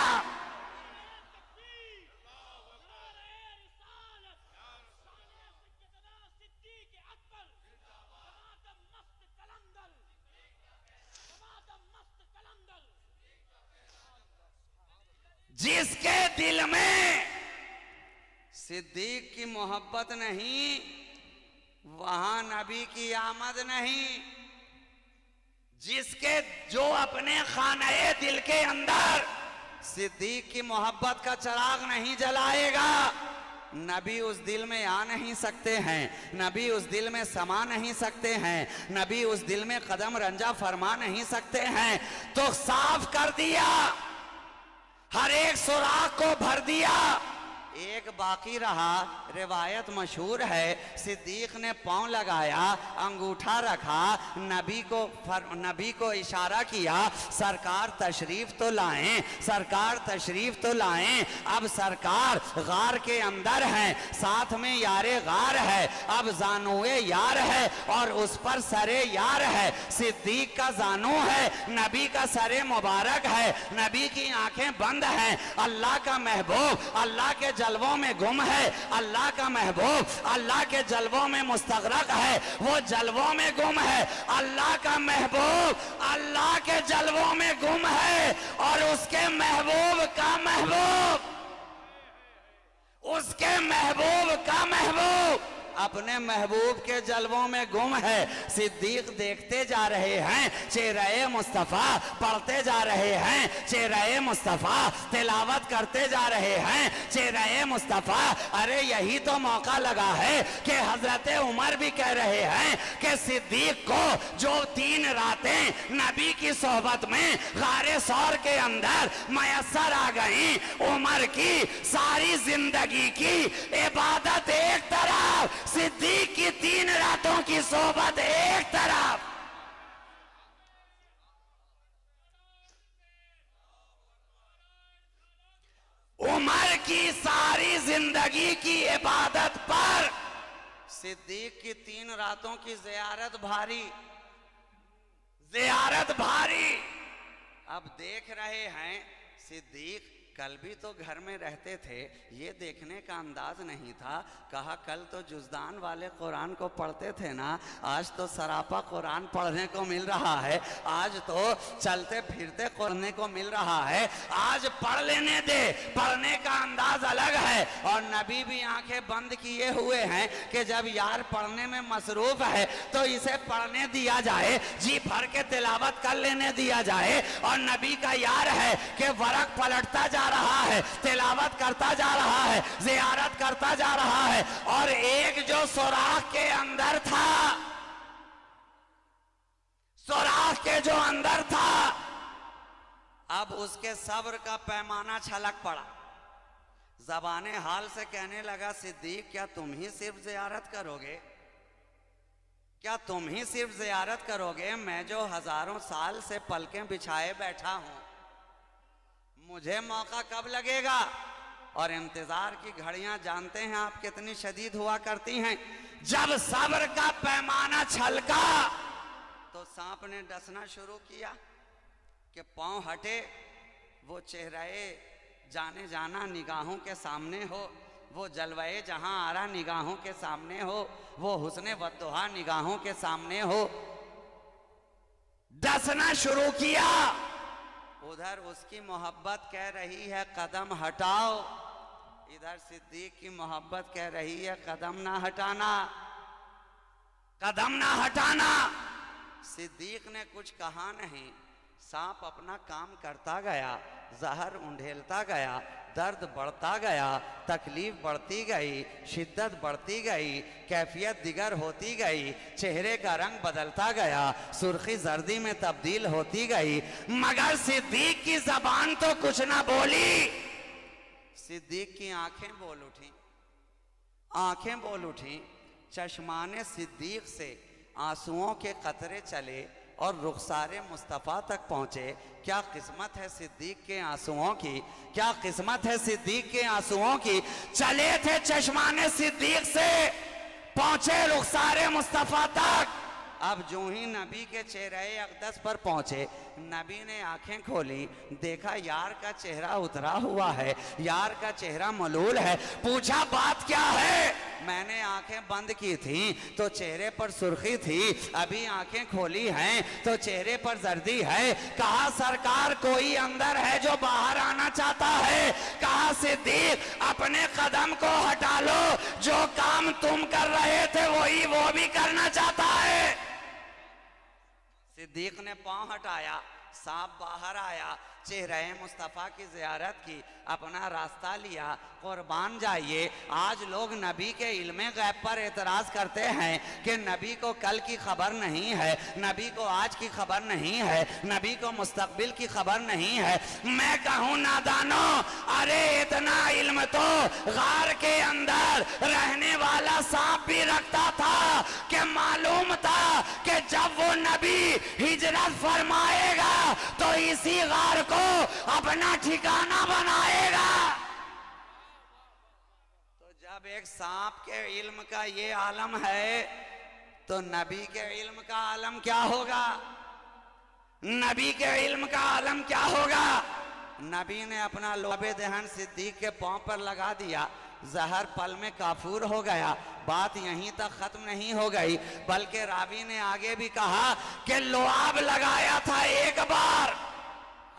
जिसके दिल में सिद्दीक की मोहब्बत नहीं वहां नबी की आमद नहीं। जिसके जो अपने खाने दिल के अंदर सिद्दीक की मोहब्बत का चिराग नहीं जलाएगा नबी उस दिल में आ नहीं सकते हैं, नबी उस दिल में समा नहीं सकते हैं, नबी उस दिल में कदम रंजा फरमा नहीं सकते हैं। तो साफ कर दिया, हर एक सुराख को भर दिया। एक बाकी रहा। रिवायत मशहूर है सिद्दीक ने पांव लगाया, अंगूठा रखा, नबी को इशारा किया सरकार तशरीफ तो लाएं, सरकार तशरीफ तो लाएं। अब सरकार गार के अंदर हैं, साथ में यारे गार है, अब जानूए यार है और उस पर सरे यार है। सिद्दीक का जानू है, नबी का सरे मुबारक है, नबी की आंखें बंद हैं। अल्लाह का महबूब अल्लाह के जलवों में गुम है, अल्लाह का महबूब अल्लाह के जलवों में मुस्तगरक है, वो जलवों में गुम है। अल्लाह का महबूब अल्लाह के जलवों में गुम है और उसके महबूब का महबूब, उसके महबूब का महबूब अपने महबूब के जलवों में गुम है। सिद्दीक देखते जा रहे हैं, चेहरे मुस्तफ़ा पढ़ते जा रहे हैं, चेहरे मुस्तफ़ा तिलावत करते जा रहे हैं, चेहरे मुस्तफ़ा। अरे यही तो मौका लगा है कि हजरत उमर भी कह रहे हैं कि सिद्दीक को जो 3 रातें नबी की सोहबत में गारे सौर के अंदर मयसर आ गई, उमर की सारी जिंदगी की इबादत एक तरफ, सिद्दीक की 3 रातों की सोहबत एक तरफ। उमर की सारी जिंदगी की इबादत पर सिद्दीक की 3 रातों की जियारत भारी, जियारत भारी। अब देख रहे हैं सिद्दीक कल भी तो घर में रहते थे, ये देखने का अंदाज नहीं था। कहा कल तो जुज़दान वाले कुरान को पढ़ते थे ना, आज तो सरापा कुरान पढ़ने को मिल रहा है, आज तो चलते फिरते पढ़ने को मिल रहा है। आज पढ़ लेने दे, पढ़ने का अंदाज अलग है। और नबी भी आंखें बंद किए हुए हैं कि जब यार पढ़ने में मसरूफ है तो इसे पढ़ने दिया जाए, जी भर के तिलावत कर लेने दिया जाए। और नबी का यार है कि वरक पलटता जा रहा है, तिलावत करता जा रहा है, जियारत करता जा रहा है। और एक जो सुराख के अंदर था, सुराख के जो अंदर था, अब उसके सब्र का पैमाना छलक पड़ा। ज़बाने हाल से कहने लगा, सिद्दीक क्या तुम ही सिर्फ ज़ियारत करोगे? क्या तुम ही सिर्फ ज़ियारत करोगे? मैं जो हज़ारों साल से पलकें बिछाए बैठा हूँ, मुझे मौका कब लगेगा? और इंतज़ार की घड़ियां जानते हैं आप कितनी शदीद हुआ करती हैं। जब सब्र का पैमाना छलका तो सांप ने डसना शुरू किया कि पांव हटे, वो चेहरे जाने जाना निगाहों के सामने हो, वो जलवाए जहां आरा निगाहों के सामने हो, वो हुस्ने वद्दुहा निगाहों के सामने हो। डसना शुरू किया। उधर उसकी मोहब्बत कह रही है कदम हटाओ, इधर सिद्दीक की मोहब्बत कह रही है कदम ना हटाना, कदम ना हटाना। सिद्दीक ने कुछ कहा नहीं। सांप अपना काम करता गया, जहर उंडेलता गया, दर्द बढ़ता गया, तकलीफ बढ़ती गई, शिद्दत बढ़ती गई, कैफियत दिगर होती गई, चेहरे का रंग बदलता गया, सुर्खी जर्दी में तब्दील होती गई, मगर सिद्दीक की जबान तो कुछ ना बोली। सिद्दीक की आंखें बोल उठी, आंखें बोल उठी। चश्माने सिद्दीक से आंसुओं के कतरे चले और रुखसारे मुस्तफ़ा तक पहुंचे। क्या किस्मत है सिद्दीक के आंसुओं की, क्या किस्मत है सिद्दीक के आंसुओं की। चले थे चश्माने सिद्दीक से, पहुंचे रुखसारे मुस्तफा तक। अब जो ही नबी के चेहरे अक़दस पर पहुंचे, नबी ने आंखें खोली, देखा यार का चेहरा उतरा हुआ है, यार का चेहरा मलूल है। पूछा बात क्या है? मैंने आंखें बंद की थी तो चेहरे पर सुर्खी थी, अभी आंखें खोली हैं तो चेहरे पर जर्दी है। कहा सरकार कोई अंदर है जो बाहर आना चाहता है। कहा सिद्दीक अपने कदम को हटा लो, जो काम तुम कर रहे थे वही वो भी करना चाहता है। सिद्दीक ने पांव हटाया, सांप बाहर आया, चेहरे मुस्तफ़ा की ज़ियारत की, अपना रास्ता लिया। कुर्बान जाइए, आज लोग नबी के इल्मे गैब पर एतराज़ करते हैं कि नबी को कल की खबर नहीं है, नबी को आज की खबर नहीं है, नबी को मुस्तकबिल की खबर नहीं है। मैं कहूँ नादानो, अरे इतना इल्म तो गार के अंदर रहने वाला सांप भी रखता था कि मालूम था कि जब वो नबी हिजरत फरमाएगा तो इसी गार को अपना ठिकाना बनाएगा। तो जब एक सांप के इल्म का ये आलम है तो नबी के इल्म का आलम क्या होगा? नबी के इल्म का आलम क्या होगा? नबी ने अपना लोबे दहन सिद्दीक के पांव पर लगा दिया, जहर पल में काफूर हो गया। बात यहीं तक खत्म नहीं हो गई, बल्कि रावी ने आगे भी कहा कि लुआब लगाया था एक बार,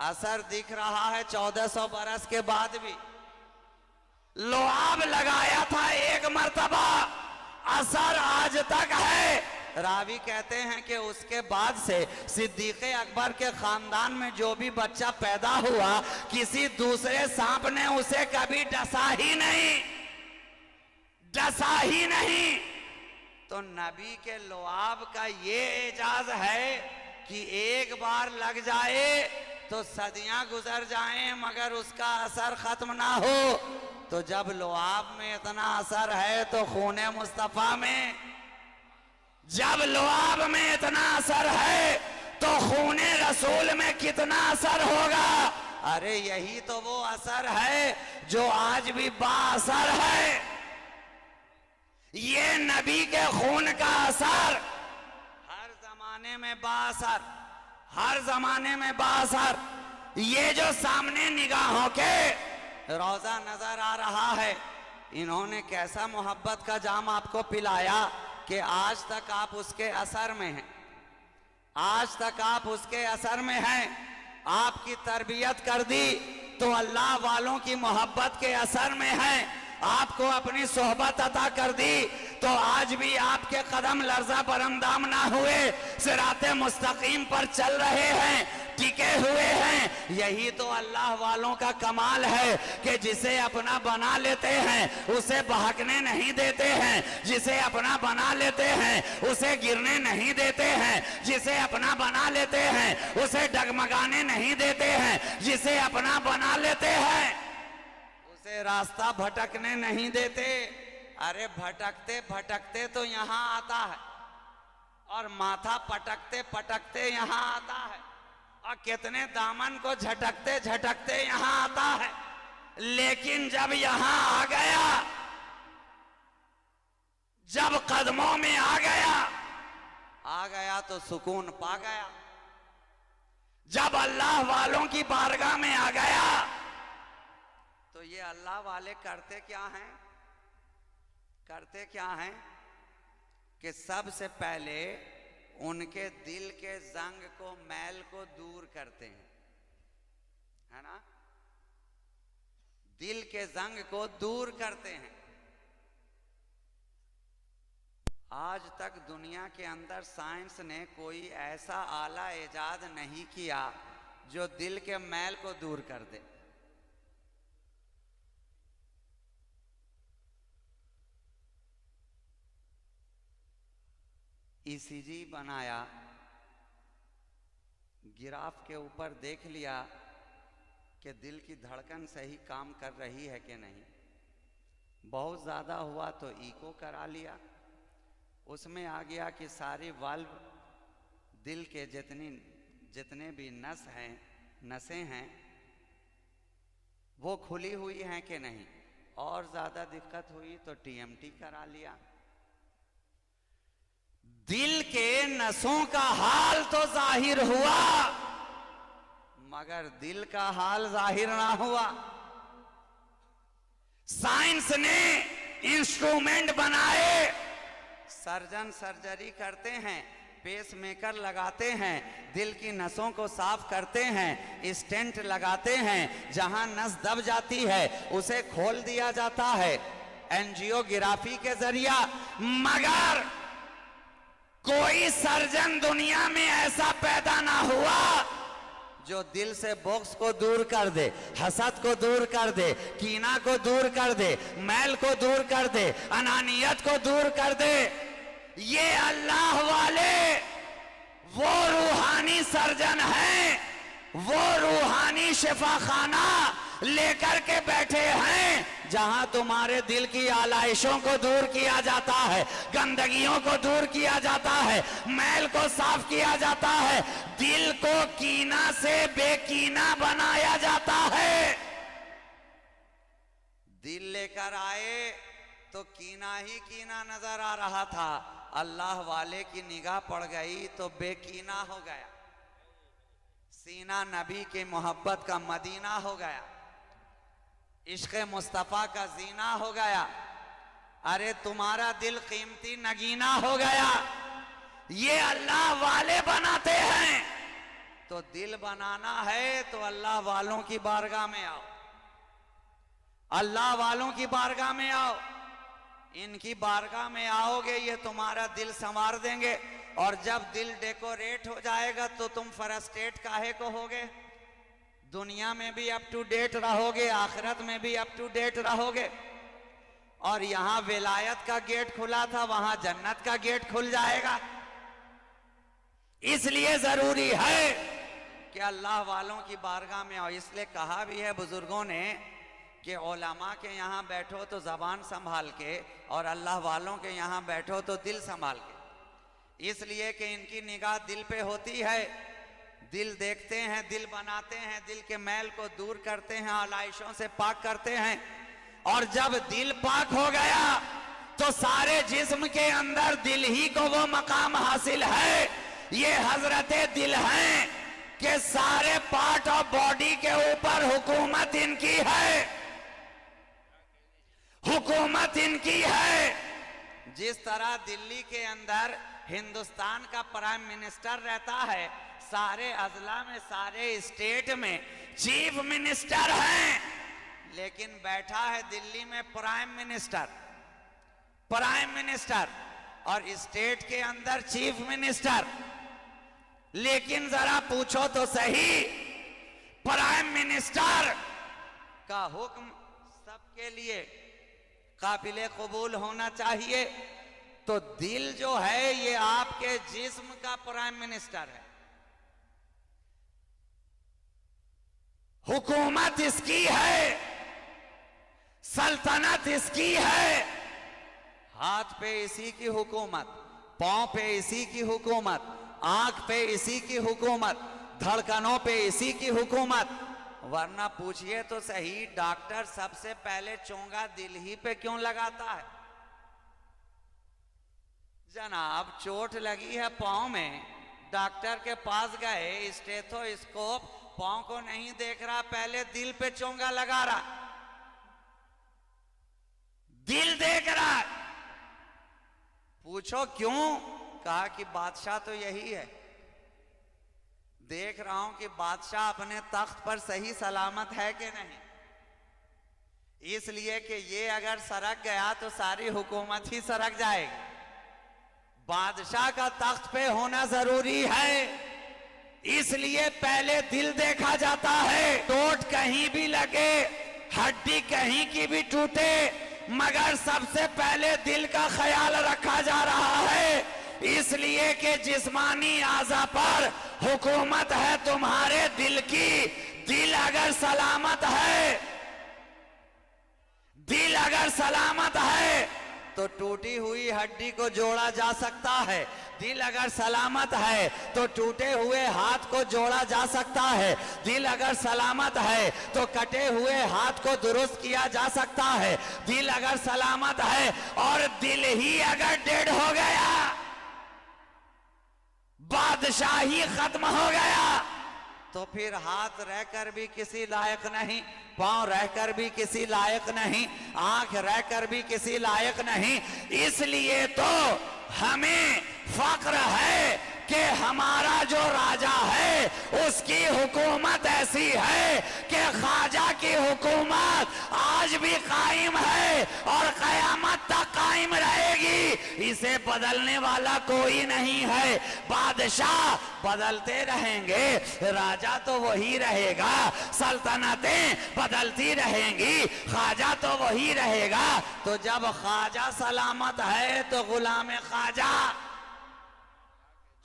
असर दिख रहा है 1400 बरस के बाद भी। लुआब लगाया था एक मर्तबा, असर आज तक है। रावी कहते हैं कि उसके बाद से सिद्दीक़ अकबर के खानदान में जो भी बच्चा पैदा हुआ, किसी दूसरे सांप ने उसे कभी डसा ही नहीं, डसा ही नहीं। तो नबी के लुआब का ये एजाज है कि एक बार लग जाए तो सदियां गुजर जाएं मगर उसका असर खत्म ना हो। तो जब लुआब में इतना असर है तो खूने मुस्तफ़ा में, जब लुआब में इतना असर है तो खूने रसूल में कितना असर होगा। अरे यही तो वो असर है जो आज भी बाअसर है। ये नबी के खून का असर हर जमाने में बाअसर, हर जमाने में बाअसर। ये जो सामने निगाहों के रोजा नजर आ रहा है, इन्होंने कैसा मोहब्बत का जाम आपको पिलाया कि आज तक आप उसके असर में हैं, आज तक आप उसके असर में हैं। आपकी तरबियत कर दी तो अल्लाह वालों की मोहब्बत के असर में हैं। आपको अपनी सोहबत अता कर दी तो आज भी आपके कदम लर्जा बरमदाम ना हुए, सिराते मुस्तकीम पर चल रहे हैं, टिके हुए हैं। यही तो अल्लाह वालों का कमाल है कि जिसे अपना बना लेते हैं उसे बहकने नहीं देते हैं, जिसे अपना बना लेते हैं उसे गिरने नहीं देते हैं, जिसे अपना बना लेते हैं उसे डगमगाने नहीं देते हैं, जिसे अपना बना लेते हैं उसे रास्ता भटकने नहीं देते। अरे भटकते भटकते तो यहां आता है, और माथा पटकते पटकते यहां आता है, और कितने दामन को झटकते झटकते यहां आता है। लेकिन जब यहां आ गया, जब कदमों में आ गया तो सुकून पा गया। जब अल्लाह वालों की बारगाह में आ गया तो ये अल्लाह वाले करते क्या हैं? करते क्या हैं कि सबसे पहले उनके दिल के जंग को, मैल को दूर करते हैं, है ना? दिल के जंग को दूर करते हैं। आज तक दुनिया के अंदर साइंस ने कोई ऐसा आला इजाद नहीं किया जो दिल के मैल को दूर कर दे। ईसीजी बनाया, गिराफ के ऊपर देख लिया कि दिल की धड़कन सही काम कर रही है कि नहीं। बहुत ज़्यादा हुआ तो इको करा लिया, उसमें आ गया कि सारी वाल्व दिल के जितने भी नसें हैं वो खुली हुई हैं कि नहीं। और ज़्यादा दिक्कत हुई तो टीएमटी करा लिया। दिल के नसों का हाल तो जाहिर हुआ, मगर दिल का हाल जाहिर ना हुआ। साइंस ने इंस्ट्रूमेंट बनाए, सर्जन सर्जरी करते हैं, पेस मेकर लगाते हैं, दिल की नसों को साफ करते हैं, स्टेंट लगाते हैं, जहां नस दब जाती है उसे खोल दिया जाता है एंजियोग्राफी के जरिया। मगर कोई सर्जन दुनिया में ऐसा पैदा ना हुआ जो दिल से बोक्स को दूर कर दे, हसद को दूर कर दे, कीना को दूर कर दे, मैल को दूर कर दे, अनानियत को दूर कर दे। ये अल्लाह वाले वो रूहानी सर्जन हैं, वो रूहानी शिफाखाना लेकर के बैठे हैं जहां तुम्हारे दिल की आलाइशों को दूर किया जाता है, गंदगियों को दूर किया जाता है, मैल को साफ किया जाता है, दिल को कीना से बेकीना बनाया जाता है। दिल लेकर आए तो कीना ही कीना नजर आ रहा था, अल्लाह वाले की निगाह पड़ गई तो बेकीना हो गया। सीना नबी की मोहब्बत का मदीना हो गया, इश्क़ मुस्तफ़ा का जीना हो गया। अरे तुम्हारा दिल कीमती नगीना हो गया। ये अल्लाह वाले बनाते हैं। तो दिल बनाना है तो अल्लाह वालों की बारगाह में आओ, अल्लाह वालों की बारगाह में आओ। इनकी बारगाह में आओगे ये तुम्हारा दिल संवार देंगे। और जब दिल डेकोरेट हो जाएगा तो तुम फरस्टेट काहे को होगे? दुनिया में भी अप टू डेट रहोगे, आखिरत में भी अप टू डेट रहोगे। और यहां विलायत का गेट खुला था, वहां जन्नत का गेट खुल जाएगा। इसलिए जरूरी है कि अल्लाह वालों की बारगाह में आओ। इसलिए कहा भी है बुजुर्गों ने कि उलमा के यहां बैठो तो जबान संभाल के, और अल्लाह वालों के यहां बैठो तो दिल संभाल के। इसलिए कि इनकी निगाह दिल पे होती है। दिल देखते हैं, दिल बनाते हैं, दिल के मैल को दूर करते हैं, आलाइशों से पाक करते हैं। और जब दिल पाक हो गया तो सारे जिस्म के अंदर दिल ही को वो मकाम हासिल है। ये हजरते दिल हैं कि सारे पार्ट ऑफ बॉडी के ऊपर हुकूमत इनकी है, हुकूमत इनकी है। जिस तरह दिल्ली के अंदर हिंदुस्तान का प्राइम मिनिस्टर रहता है, सारे अजला में, सारे स्टेट में चीफ मिनिस्टर हैं, लेकिन बैठा है दिल्ली में प्राइम मिनिस्टर, प्राइम मिनिस्टर, और स्टेट के अंदर चीफ मिनिस्टर। लेकिन जरा पूछो तो सही, प्राइम मिनिस्टर का हुक्म सबके लिए काबिले कबूल होना चाहिए। तो दिल जो है ये आपके जिस्म का प्राइम मिनिस्टर है, हुकूमत इसकी है। सल्तनत इसकी है। हाथ पे इसी की हुकूमत, पांव पे इसी की हुकूमत, आंख पे इसी की हुकूमत, धड़कनों पे इसी की हुकूमत। वरना पूछिए तो सही, डॉक्टर सबसे पहले चोंगा दिल ही पे क्यों लगाता है? जनाब चोट लगी है पांव में, डॉक्टर के पास गए, स्टेथोस्कोप पांव को नहीं देख रहा, पहले दिल पे चोंगा लगा रहा, दिल देख रहा है। पूछो क्यों? कहा कि बादशाह तो यही है, देख रहा हूं कि बादशाह अपने तख्त पर सही सलामत है कि नहीं, इसलिए कि ये अगर सरक गया तो सारी हुकूमत ही सरक जाएगी। बादशाह का तख्त पे होना जरूरी है, इसलिए पहले दिल देखा जाता है। चोट कहीं भी लगे, हड्डी कहीं की भी टूटे, मगर सबसे पहले दिल का ख्याल रखा जा रहा है, इसलिए कि जिस्मानी आज़ा पर हुकूमत है तुम्हारे दिल की। दिल अगर सलामत है, दिल अगर सलामत है तो टूटी हुई हड्डी को जोड़ा जा सकता है, दिल अगर सलामत है तो टूटे हुए हाथ को जोड़ा जा सकता है, दिल अगर सलामत है तो कटे हुए हाथ को दुरुस्त किया जा सकता है, दिल अगर सलामत है। और दिल ही अगर डेड हो गया, बादशाही खत्म हो गया, तो फिर हाथ रहकर भी किसी लायक नहीं, पांव रहकर भी किसी लायक नहीं, आंख रहकर भी किसी लायक नहीं। इसलिए तो हमें फक्र है कि हमारा जो राजा है उसकी हुकूमत ऐसी है कि ख्वाजा की हुकूमत आज भी कायम है और कयामत तक कायम रहेगी। इसे बदलने वाला कोई नहीं है। बादशाह बदलते रहेंगे, राजा तो वही रहेगा, सल्तनतें बदलती रहेंगी, ख्वाजा तो वही रहेगा। तो जब ख्वाजा सलामत है तो गुलाम ख्वाजा,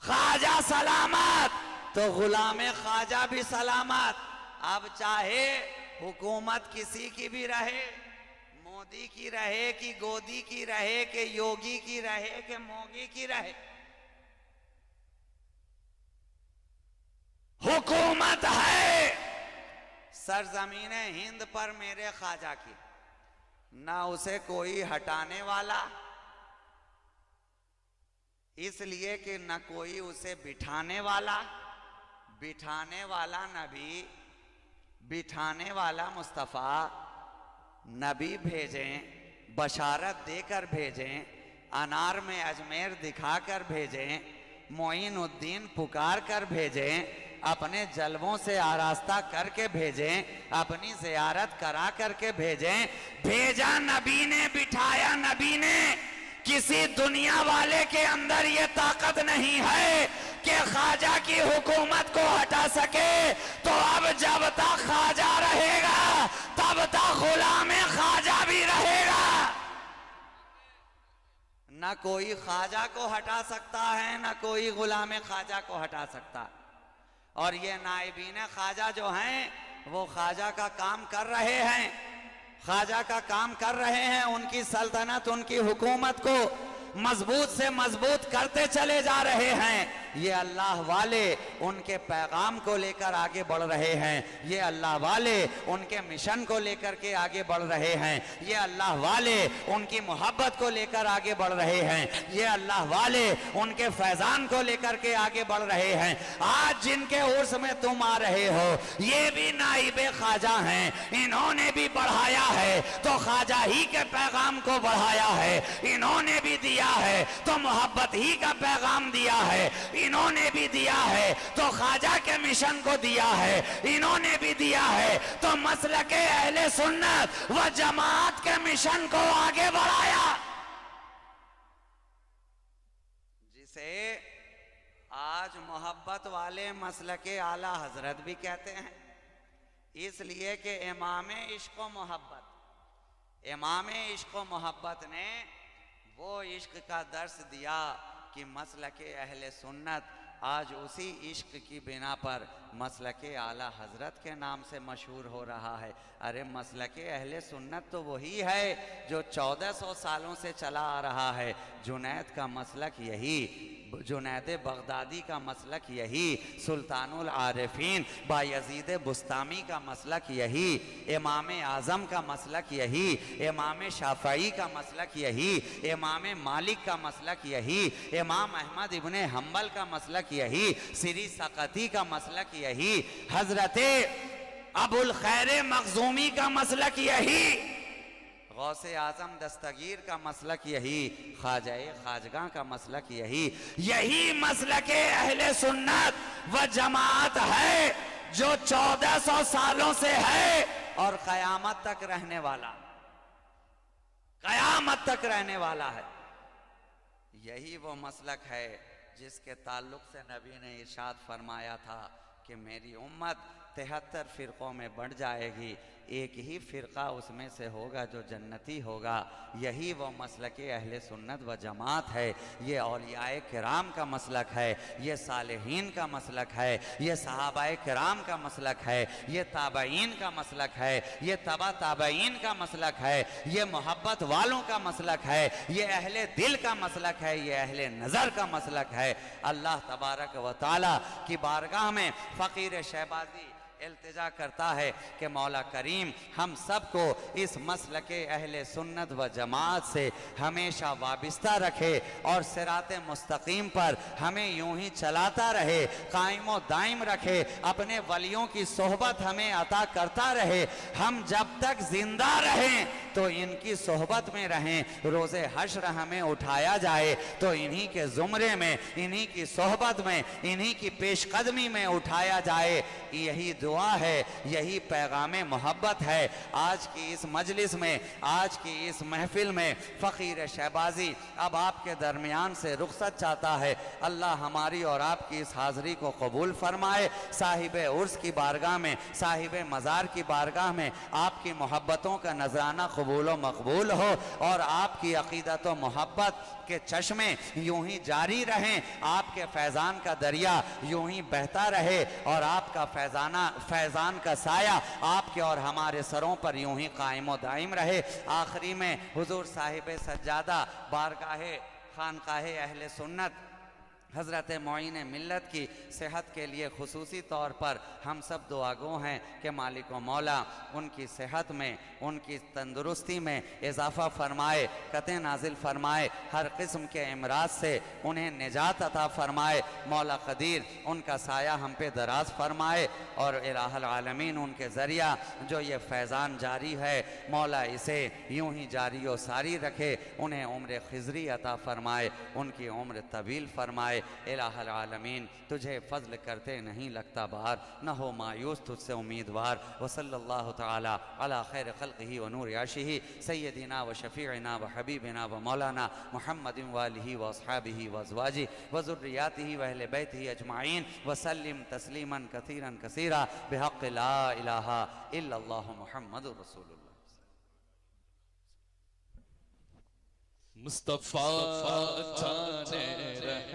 ख्वाजा सलामत तो गुलाम ख्वाजा भी सलामत। अब चाहे हुकूमत किसी की भी रहे, मोदी की रहे कि गोदी की रहे कि योगी की रहे कि मोगी की रहे, हुकूमत है। सरजमीन हिंद पर मेरे ख्वाजा की, ना उसे कोई हटाने वाला, इसलिए कि न कोई उसे बिठाने वाला, बिठाने वाला नबी, बिठाने वाला मुस्तफ़ा, नबी भेजें, बशारत देकर भेजें, अनार में अजमेर दिखाकर भेजें, मोइनुद्दीन पुकार कर भेजें, अपने जलवों से आरास्ता करके भेजें, अपनी ज़ियारत करा करके भेजें। भेजा नबी ने, बिठाया नबी ने। किसी दुनिया वाले के अंदर ये ताकत नहीं है कि ख्वाजा की हुकूमत को हटा सके। तो अब जब तक ख्वाजा रहेगा तब तक गुलाम ख्वाजा भी रहेगा। न कोई ख्वाजा को हटा सकता है, न कोई गुलाम ख्वाजा को हटा सकता। और ये नाइबीन ख्वाजा जो हैं वो ख्वाजा का काम कर रहे हैं, ख्वाजा का काम कर रहे हैं, उनकी सल्तनत, उनकी हुकूमत को मजबूत से मजबूत करते चले जा रहे हैं। ये अल्लाह वाले उनके पैगाम को लेकर आगे बढ़ रहे हैं, ये अल्लाह वाले उनके मिशन को लेकर के आगे बढ़ रहे हैं, ये अल्लाह वाले उनकी मोहब्बत को लेकर आगे बढ़ रहे हैं, ये अल्लाह वाले उनके फैजान को लेकर के आगे बढ़ रहे हैं। आज जिनके उर्स में तुम आ रहे हो ये भी नाइबे ख्वाजा हैं, इन्होंने भी बढ़ाया है तो ख्वाजा ही के पैगाम को बढ़ाया है, इन्होंने भी दिया है तो मोहब्बत ही का पैगाम दिया है, इन्होंने भी दिया है तो ख्वाजा के मिशन को दिया है, इन्होंने भी दिया है तो मसलके अहले सुन्नत व जमात के मिशन को आगे बढ़ाया, जिसे आज मोहब्बत वाले मसलके आला हजरत भी कहते हैं। इसलिए कि इमाम इश्क व मोहब्बत, इमाम इश्क व मोहब्बत ने वो इश्क का दर्स दिया कि मसलके अहले सुन्नत आज उसी इश्क की बिना पर मसलके आला हजरत के नाम से मशहूर हो रहा है। अरे मसलके अहले सुन्नत तो वही है जो 1400 सालों से चला आ रहा है। जुनैद का मसलक यही, जुनैद बगदादी का मसलक यही, सुल्तानुल आरिफीन बायजीद बुस्तामी का मसलक यही, इमाम आज़म का मसलक यही, इमाम शाफ़ई का मसलक यही, इमाम मालिक का मसलक यही, इमाम अहमद इब्ने हम्बल का मसलक यही, सिरी सकती का मसलक यही, हजरत अबुल खैर मखजूमी का मसलक यही, गौसे आजम दस्तगीर का मसलक यही, ख्वाजाए खाजगा का मसलक यही। यही मसलक अहले सुन्नत व जमात है जो 1400 सालों से है और कयामत तक रहने वाला, कयामत तक रहने वाला है। यही वो मसलक है जिसके ताल्लुक से नबी ने इरशाद फरमाया था कि मेरी उम्मत 73 फिरकों में बढ़ जाएगी, एक ही फ़िरका उसमें से होगा जो जन्नती होगा। यही वो मसलके अहले सुन्नत व जमात है। ये औलियाए किराम का मसलक है, ये सालेहीन का मसलक है, ये सहाबाए किराम का मसलक है, ये ताबईन का मसलक है, ये तबा ताबईन का मसलक है, ये मोहब्बत वालों का मसलक है, ये अहले दिल का मसलक है, ये अहले नज़र का मसलक है। अल्लाह तबारक व तआला की बारगाह में फ़कीर शहबाजी इल्तिजा करता है कि मौला करीम हम सबको इस मसलके अहले सुन्नत व जमात से हमेशा वाबिस्ता रखे और सिराते मुस्तकीम पर हमें यूं ही चलाता रहे, कायम व दाइम रखे, अपने वलियों की सोहबत हमें अता करता रहे। हम जब तक जिंदा रहें तो इनकी सोहबत में रहें, रोज़े हश्र हमें उठाया जाए तो इन्हीं के ज़ुमरे में, इन्हीं की सोहबत में, इन्हीं की पेशकदमी में उठाया जाए। यही दुआ है, यही पैगाम मोहब्बत है। आज की इस मजलिस में, आज की इस महफिल में फ़कीर शहबाजी अब आपके दरमियान से रुखसत चाहता है। अल्लाह हमारी और आपकी इस हाज़री को कबूल फरमाए। साहिब उर्स की बारगाह में, साहिब मज़ार की बारगाह में आपकी मोहब्बतों का नजराना कबूल व मकबूल हो और आपकी अक़ीदत व मोहब्बत के चश्मे यूं ही जारी रहें, आपके फैज़ान का दरिया यूं ही बहता रहे और आपका फैज़ान का साया आपके और हमारे सरों पर यूं ही कायम व दाइम रहे। आखिरी में हुजूर साहिब सज्जादा बारगाहे खानकाहे अहले सुन्नत हज़रत मोइन मिल्लत की सेहत के लिए खुसूसी तौर पर हम सब दुआगो हैं कि मालिक व मौला उनकी सेहत में, उनकी तंदुरुस्ती में इजाफ़ा फरमाए, कते नाजिल फरमाए, हर किस्म के अमराज से उन्हें निजात अता फरमाए। मौला क़दीर उनका साया हम पे दराज फरमाए और इलाहुल आलमीन उनके ज़रिया जो ये फैज़ान जारी है मौला इसे यूं ही जारी व सारी रखे, उन्हें उम्र खिज़री अता फरमाए, उनकी उम्र तवील फरमाए। इलाहुल आलमीन तुझे फज़ल करते नहीं लगता बार, न हो मायूस तुझसे उम्मीदवार। व सल्लल्लाहु तआला अला खैर खल्क़िही व नूर आशिही सय्यदिना व शफ़ीइना व हबीबिना व मौलाना मुहम्मदिन व आलिही व अस्हाबिही व अज़वाजिही व ज़ुर्रिय्यातिही व अहले बैतिही अजमाइन व सल्लिम तस्लीमन कसीरन कसीरा बिहक़्क़ि ला इलाहा इल्लल्लाहु मुहम्मदुर रसूलुल्लाह। मुस्तफ़ा जाने